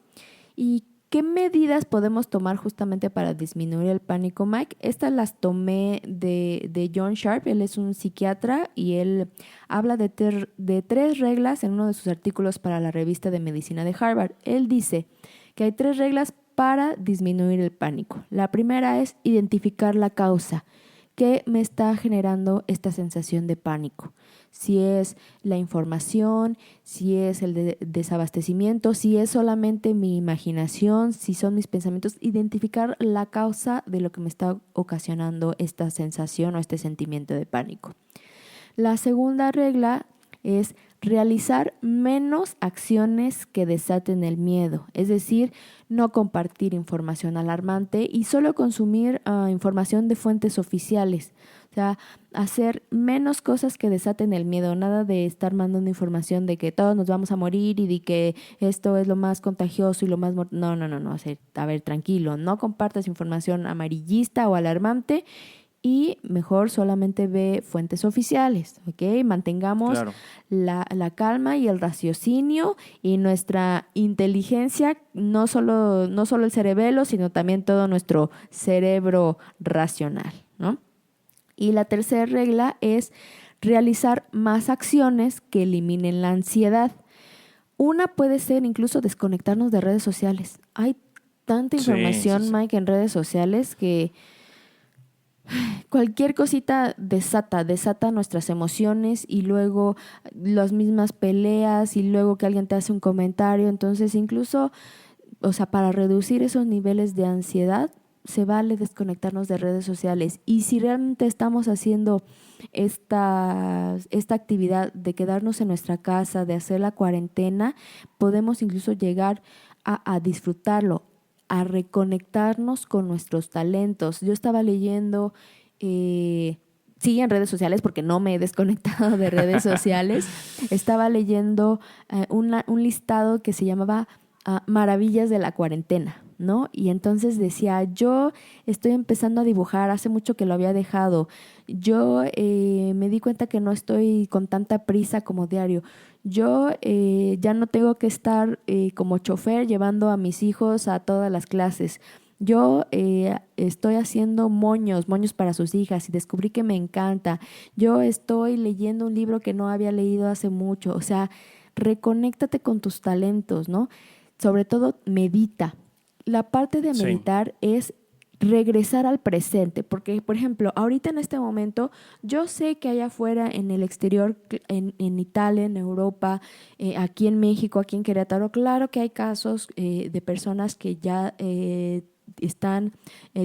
¿Y qué medidas podemos tomar justamente para disminuir el pánico, Mike? Estas las tomé de John Sharp. Él es un psiquiatra y él habla de 3 reglas en uno de sus artículos para la revista de medicina de Harvard. Él dice que hay 3 reglas para disminuir el pánico. La primera es identificar la causa. ¿Qué me está generando esta sensación de pánico? Si es la información, si es el desabastecimiento, si es solamente mi imaginación, si son mis pensamientos, identificar la causa de lo que me está ocasionando esta sensación o este sentimiento de pánico. La segunda regla es realizar menos acciones que desaten el miedo, es decir, no compartir información alarmante y solo consumir información de fuentes oficiales. O sea, hacer menos cosas que desaten el miedo, nada de estar mandando información de que todos nos vamos a morir y de que esto es lo más contagioso y lo más... No, o sea, a ver, tranquilo, no compartas información amarillista o alarmante y mejor solamente ve fuentes oficiales, ¿ok? Mantengamos Claro. la calma y el raciocinio y nuestra inteligencia, no solo el cerebelo, sino también todo nuestro cerebro racional, ¿no? Y la tercera regla es realizar más acciones que eliminen la ansiedad. Una puede ser incluso desconectarnos de redes sociales. Hay tanta información, Sí. Mike, en redes sociales que cualquier cosita desata nuestras emociones y luego las mismas peleas y luego que alguien te hace un comentario. Entonces, incluso, o sea, para reducir esos niveles de ansiedad, se vale desconectarnos de redes sociales. Y si realmente estamos haciendo esta actividad de quedarnos en nuestra casa, de hacer la cuarentena, podemos incluso llegar a disfrutarlo, a reconectarnos con nuestros talentos. Yo estaba leyendo, sigue en redes sociales porque no me he desconectado de redes sociales, estaba leyendo un listado que se llamaba Maravillas de la Cuarentena, ¿no? Y entonces decía, yo estoy empezando a dibujar, hace mucho que lo había dejado, yo me di cuenta que no estoy con tanta prisa como diario, yo ya no tengo que estar como chofer llevando a mis hijos a todas las clases, yo estoy haciendo moños para sus hijas y descubrí que me encanta, yo estoy leyendo un libro que no había leído hace mucho, o sea, reconéctate con tus talentos, ¿no? Sobre todo, medita. La parte de meditar es regresar al presente, porque, por ejemplo, ahorita en este momento, yo sé que allá afuera, en el exterior, en Italia, en Europa, aquí en México, aquí en Querétaro, claro que hay casos de personas que ya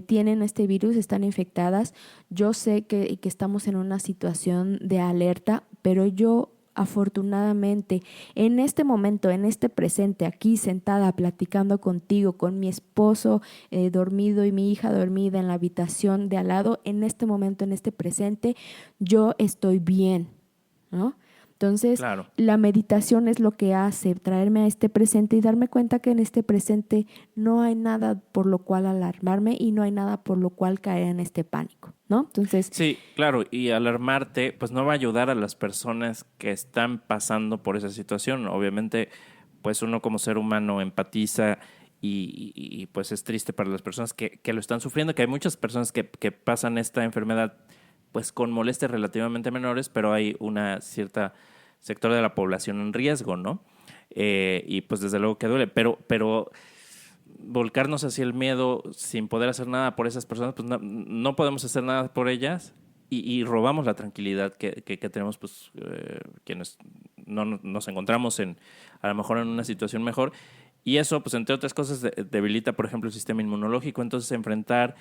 tienen este virus, están infectadas. Yo sé que estamos en una situación de alerta, pero yo afortunadamente, en este momento, en este presente, aquí sentada platicando contigo, con mi esposo dormido y mi hija dormida en la habitación de al lado, en este momento, en este presente, yo estoy bien, ¿no? Entonces, Claro. La meditación es lo que hace traerme a este presente y darme cuenta que en este presente no hay nada por lo cual alarmarme y no hay nada por lo cual caer en este pánico, ¿no? Entonces, Sí, claro, y alarmarte, pues no va a ayudar a las personas que están pasando por esa situación. Obviamente, pues uno como ser humano empatiza y pues es triste para las personas que lo están sufriendo, que hay muchas personas que pasan esta enfermedad pues con molestias relativamente menores, pero hay una cierta sector de la población en riesgo, ¿no? Y pues desde luego que duele, pero volcarnos hacia el miedo sin poder hacer nada por esas personas, pues no podemos hacer nada por ellas y robamos la tranquilidad que tenemos, pues, quienes no nos encontramos a lo mejor en una situación mejor. Y eso, pues, entre otras cosas, debilita, por ejemplo, el sistema inmunológico. Entonces, enfrentar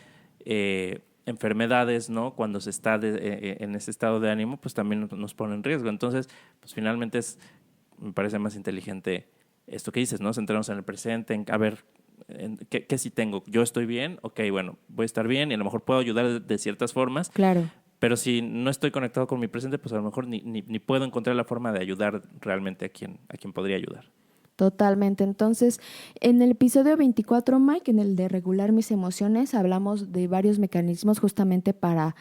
enfermedades, ¿no? Cuando se está en ese estado de ánimo, pues también nos pone en riesgo. Entonces, pues finalmente me parece más inteligente esto que dices, ¿no? Centrarnos en el presente, a ver, ¿qué sí tengo? ¿Yo estoy bien? Ok, bueno, voy a estar bien y a lo mejor puedo ayudar de ciertas formas. Claro. Pero si no estoy conectado con mi presente, pues a lo mejor ni puedo encontrar la forma de ayudar realmente a quien podría ayudar. Totalmente. Entonces, en el episodio 24, Mike, en el de regular mis emociones, hablamos de varios mecanismos justamente para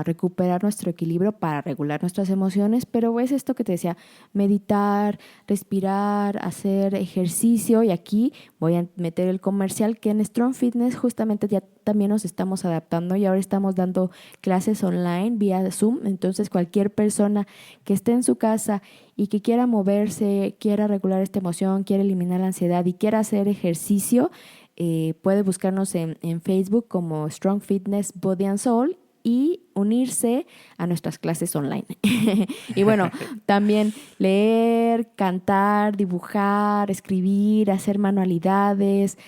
recuperar nuestro equilibrio, para regular nuestras emociones, pero es esto que te decía, meditar, respirar, hacer ejercicio, y aquí voy a meter el comercial que en Strong Fitness justamente ya también nos estamos adaptando y ahora estamos dando clases online vía Zoom. Entonces cualquier persona que esté en su casa y que quiera moverse, quiera regular esta emoción, quiera eliminar la ansiedad y quiera hacer ejercicio, puede buscarnos en Facebook como Strong Fitness Body and Soul y unirse a nuestras clases online. Y bueno, también leer, cantar, dibujar, escribir, hacer manualidades,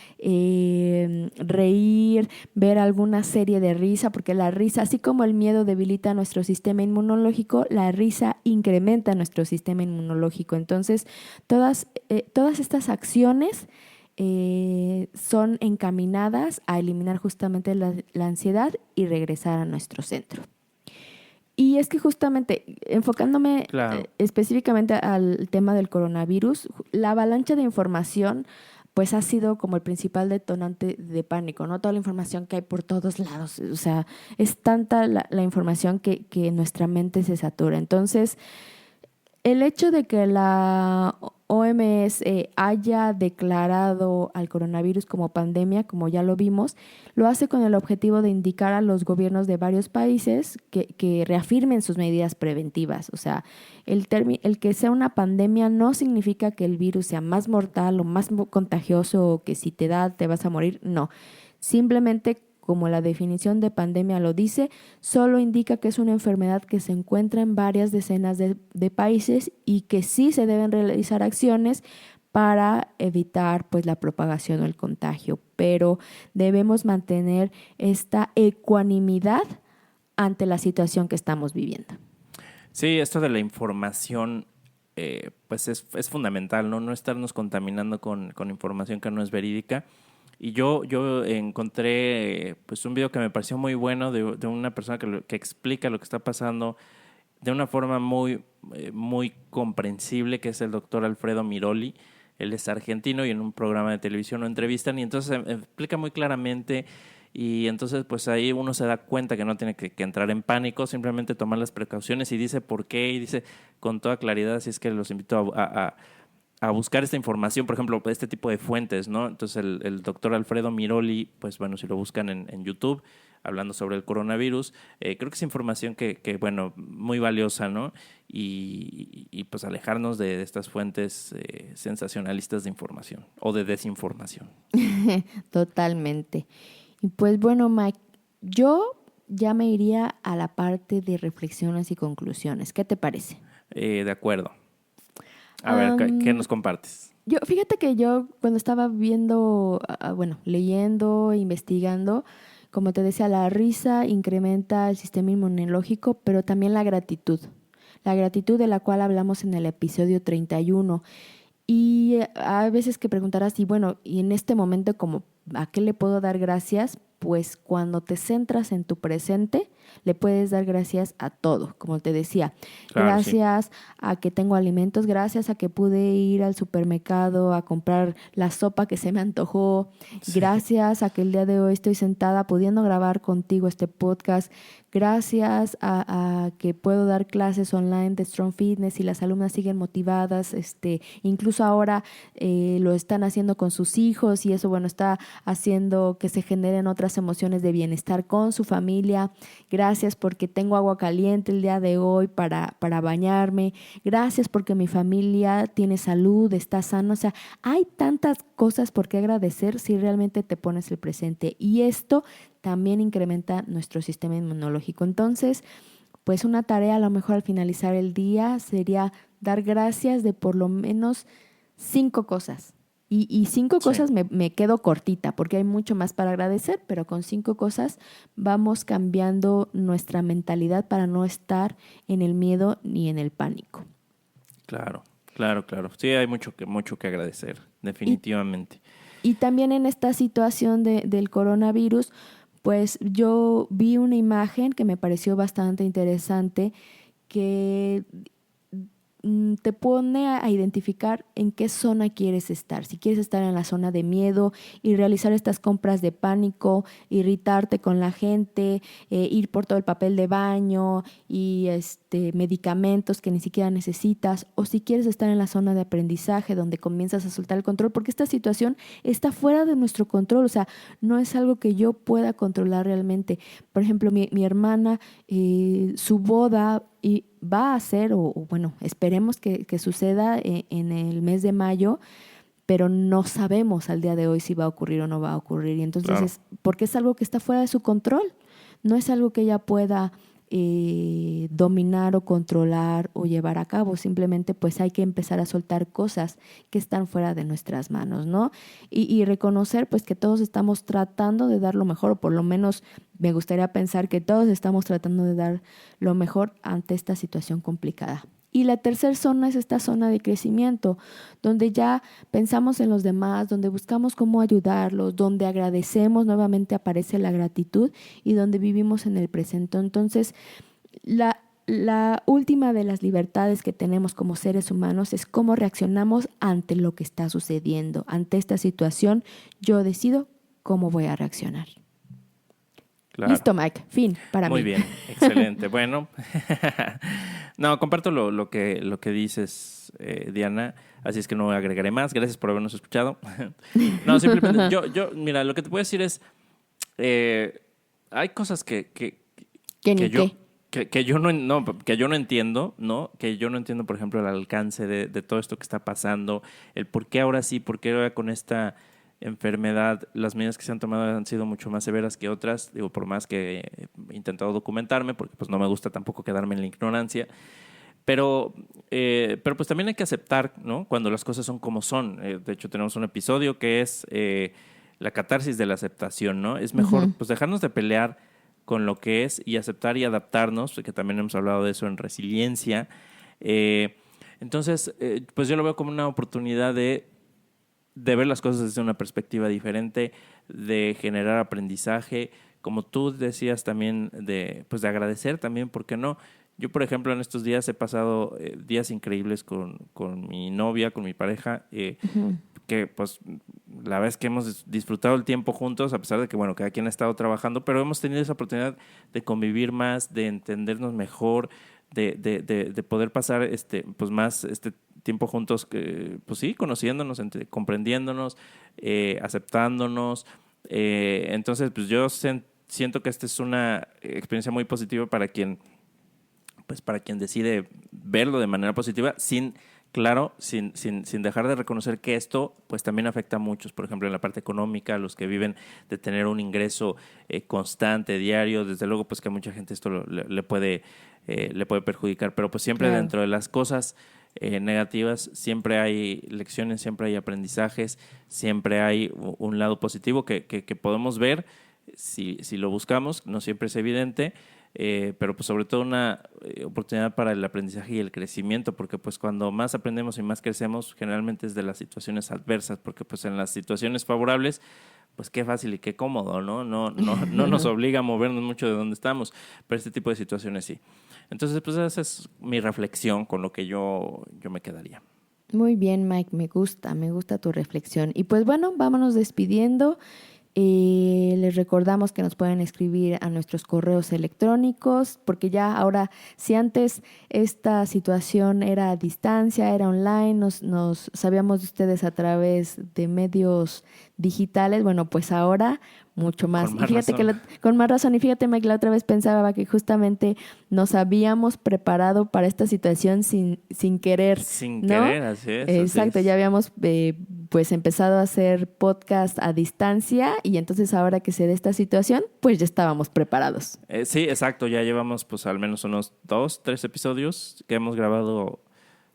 reír, ver alguna serie de risa, porque la risa, así como el miedo debilita nuestro sistema inmunológico, la risa incrementa nuestro sistema inmunológico. Entonces, todas estas acciones son encaminadas a eliminar justamente la ansiedad y regresar a nuestro centro. Y es que justamente, enfocándome específicamente al tema del coronavirus, la avalancha de información pues ha sido como el principal detonante de pánico, ¿no? Toda la información que hay por todos lados, o sea, es tanta la información que nuestra mente se satura. Entonces, el hecho de que la OMS haya declarado al coronavirus como pandemia, como ya lo vimos, lo hace con el objetivo de indicar a los gobiernos de varios países que reafirmen sus medidas preventivas. O sea, el que sea una pandemia no significa que el virus sea más mortal o más contagioso o que si te da te vas a morir. No, simplemente, como la definición de pandemia lo dice, solo indica que es una enfermedad que se encuentra en varias decenas de países y que sí se deben realizar acciones para evitar pues la propagación o el contagio, pero debemos mantener esta ecuanimidad ante la situación que estamos viviendo. Sí, esto de la información pues es fundamental, ¿no? No estarnos contaminando con información que no es verídica. Y yo encontré pues un video que me pareció muy bueno de una persona que explica lo que está pasando de una forma muy comprensible, que es el doctor Alfredo Miroli. Él es argentino y en un programa de televisión lo entrevistan y entonces explica muy claramente, y entonces pues ahí uno se da cuenta que no tiene que entrar en pánico, simplemente tomar las precauciones, y dice por qué, y dice con toda claridad. Así es que los invito a buscar esta información, por ejemplo, este tipo de fuentes, ¿no? Entonces el doctor Alfredo Miroli, pues bueno, si lo buscan en YouTube, hablando sobre el coronavirus, creo que es información que bueno, muy valiosa, ¿no? Y pues alejarnos de estas fuentes sensacionalistas de información o de desinformación. Totalmente. Y pues bueno, Mike, yo ya me iría a la parte de reflexiones y conclusiones. ¿Qué te parece? De acuerdo. A ver, ¿qué nos compartes? Fíjate que yo cuando estaba viendo, leyendo, investigando, como te decía, la risa incrementa el sistema inmunológico, pero también la gratitud de la cual hablamos en el episodio 31. Y hay veces que preguntarás, y en este momento, ¿a qué le puedo dar gracias? Pues cuando te centras en tu presente, le puedes dar gracias a todo, como te decía. Claro, gracias sí. A que tengo alimentos, gracias a que pude ir al supermercado a comprar la sopa que se me antojó, sí. Gracias a que el día de hoy estoy sentada pudiendo grabar contigo este podcast, gracias a que puedo dar clases online de Strong Fitness y las alumnas siguen motivadas, incluso ahora lo están haciendo con sus hijos y eso, está haciendo que se generen otras emociones de bienestar con su familia. gracias porque tengo agua caliente el día de hoy para bañarme, gracias porque mi familia tiene salud, está sana. O sea, hay tantas cosas por qué agradecer si realmente te pones el presente, y esto también incrementa nuestro sistema inmunológico. Entonces, pues una tarea a lo mejor al finalizar el día sería dar gracias de por lo menos 5 cosas. Y 5 cosas me quedo cortita porque hay mucho más para agradecer, pero con 5 cosas vamos cambiando nuestra mentalidad para no estar en el miedo ni en el pánico. Claro. Sí, hay mucho que agradecer, definitivamente. Y también en esta situación del coronavirus, pues yo vi una imagen que me pareció bastante interesante que te pone a identificar en qué zona quieres estar. Si quieres estar en la zona de miedo y realizar estas compras de pánico, irritarte con la gente, ir por todo el papel de baño y medicamentos que ni siquiera necesitas, o si quieres estar en la zona de aprendizaje donde comienzas a soltar el control, porque esta situación está fuera de nuestro control, o sea, no es algo que yo pueda controlar realmente. Por ejemplo, mi hermana, su boda y va a ser, o bueno, esperemos que suceda en el mes de mayo, pero no sabemos al día de hoy si va a ocurrir o no va a ocurrir. Y entonces Claro. porque es algo que está fuera de su control, no es algo que ella pueda dominar o controlar o llevar a cabo. Simplemente pues hay que empezar a soltar cosas que están fuera de nuestras manos, ¿no? Y reconocer pues que todos estamos tratando de dar lo mejor, o por lo menos me gustaría pensar que todos estamos tratando de dar lo mejor ante esta situación complicada. Y la tercera zona es esta zona de crecimiento, donde ya pensamos en los demás, donde buscamos cómo ayudarlos, donde agradecemos, nuevamente aparece la gratitud, y donde vivimos en el presente. Entonces, la última de las libertades que tenemos como seres humanos es cómo reaccionamos ante lo que está sucediendo. Ante esta situación, yo decido cómo voy a reaccionar. Claro. Listo, Mike. Fin para Muy mí. bien, excelente. Bueno, no, comparto lo que dices, Diana, así es que no agregaré más. Gracias por habernos escuchado. No, simplemente, mira, lo que te puedo decir es, hay cosas que yo no entiendo, ¿no? Que yo no entiendo, por ejemplo, el alcance de todo esto que está pasando, el por qué ahora sí, por qué ahora con esta enfermedad las medidas que se han tomado han sido mucho más severas que otras, digo, por más que he intentado documentarme, porque pues no me gusta tampoco quedarme en la ignorancia, pero pues también hay que aceptar, ¿no? Cuando las cosas son como son. De hecho, tenemos un episodio que es la catarsis de la aceptación, ¿no? Es mejor pues dejarnos de pelear con lo que es y aceptar y adaptarnos, que también hemos hablado de eso en resiliencia. Entonces, pues yo lo veo como una oportunidad de ver las cosas desde una perspectiva diferente, de generar aprendizaje, como tú decías también, de agradecer también, ¿por qué no? Yo, por ejemplo, en estos días he pasado días increíbles con mi novia, con mi pareja, que pues la verdad es que hemos disfrutado el tiempo juntos, a pesar de que, bueno, cada quien ha estado trabajando, pero hemos tenido esa oportunidad de convivir más, de entendernos mejor, de poder pasar pues más tiempo juntos, pues sí, conociéndonos, comprendiéndonos, aceptándonos. Entonces, pues yo siento que esta es una experiencia muy positiva para quien decide verlo de manera positiva, sin dejar de reconocer que esto pues también afecta a muchos, por ejemplo en la parte económica, los que viven de tener un ingreso constante, diario. Desde luego pues que a mucha gente esto le puede perjudicar, pero pues siempre Claro. dentro de las cosas negativas siempre hay lecciones, siempre hay aprendizajes, siempre hay un lado positivo que podemos ver si lo buscamos. No siempre es evidente, pero pues sobre todo una oportunidad para el aprendizaje y el crecimiento, porque pues cuando más aprendemos y más crecemos generalmente es de las situaciones adversas, porque pues en las situaciones favorables pues qué fácil y qué cómodo, ¿no? No nos obliga a movernos mucho de donde estamos, pero este tipo de situaciones sí. Entonces pues esa es mi reflexión con lo que yo me quedaría. Muy bien, Mike, me gusta tu reflexión. Y pues bueno, vámonos despidiendo. Les recordamos que nos pueden escribir a nuestros correos electrónicos, porque ya ahora, si antes esta situación era a distancia, era online, nos sabíamos de ustedes a través de medios digitales, bueno, pues ahora mucho más. Con Y más fíjate razón. con más razón. Y fíjate, Mike, la otra vez pensaba que justamente nos habíamos preparado para esta situación sin querer. Sin ¿no? querer, así es. así Exacto, es. ya habíamos pues empezado a hacer podcast a distancia y entonces ahora que se dé esta situación, pues ya estábamos preparados. Sí, exacto. Ya llevamos pues al menos unos 2, 3 episodios que hemos grabado.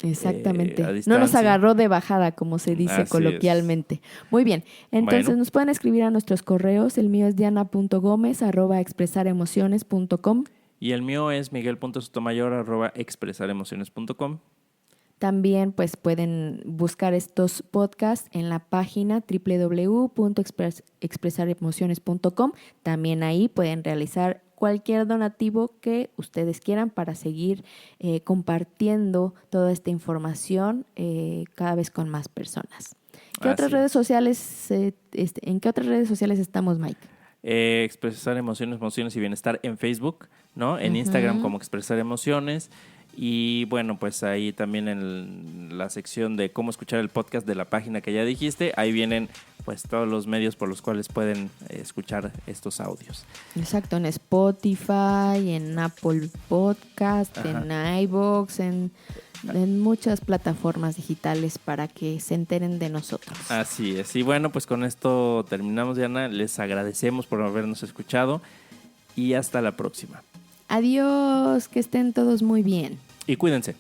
Exactamente. A No nos distancia. agarró de bajada, como se dice Así coloquialmente. Muy bien. Entonces Bueno. nos pueden escribir a nuestros correos. El mío es diana.gomez@expresaremociones.com. Y el mío es miguel.sotomayor@expresaremociones.com. También pues pueden buscar estos podcasts en la página www.expresaremociones.com. También ahí pueden realizar cualquier donativo que ustedes quieran para seguir compartiendo toda esta información cada vez con más personas. ¿Qué otras Así redes es. sociales, ¿en qué otras redes sociales estamos, Mike? Expresar emociones, emociones y bienestar en Facebook, ¿no? En Instagram como Expresar Emociones. Y bueno, pues ahí también en la sección de cómo escuchar el podcast de la página que ya dijiste, ahí vienen pues todos los medios por los cuales pueden escuchar estos audios. Exacto, en Spotify, en Apple Podcast, Ajá. en iVoox, en muchas plataformas digitales para que se enteren de nosotros. Así es. Y bueno, pues con esto terminamos, Diana. Les agradecemos por habernos escuchado y hasta la próxima. Adiós, que estén todos muy bien. Y cuídense.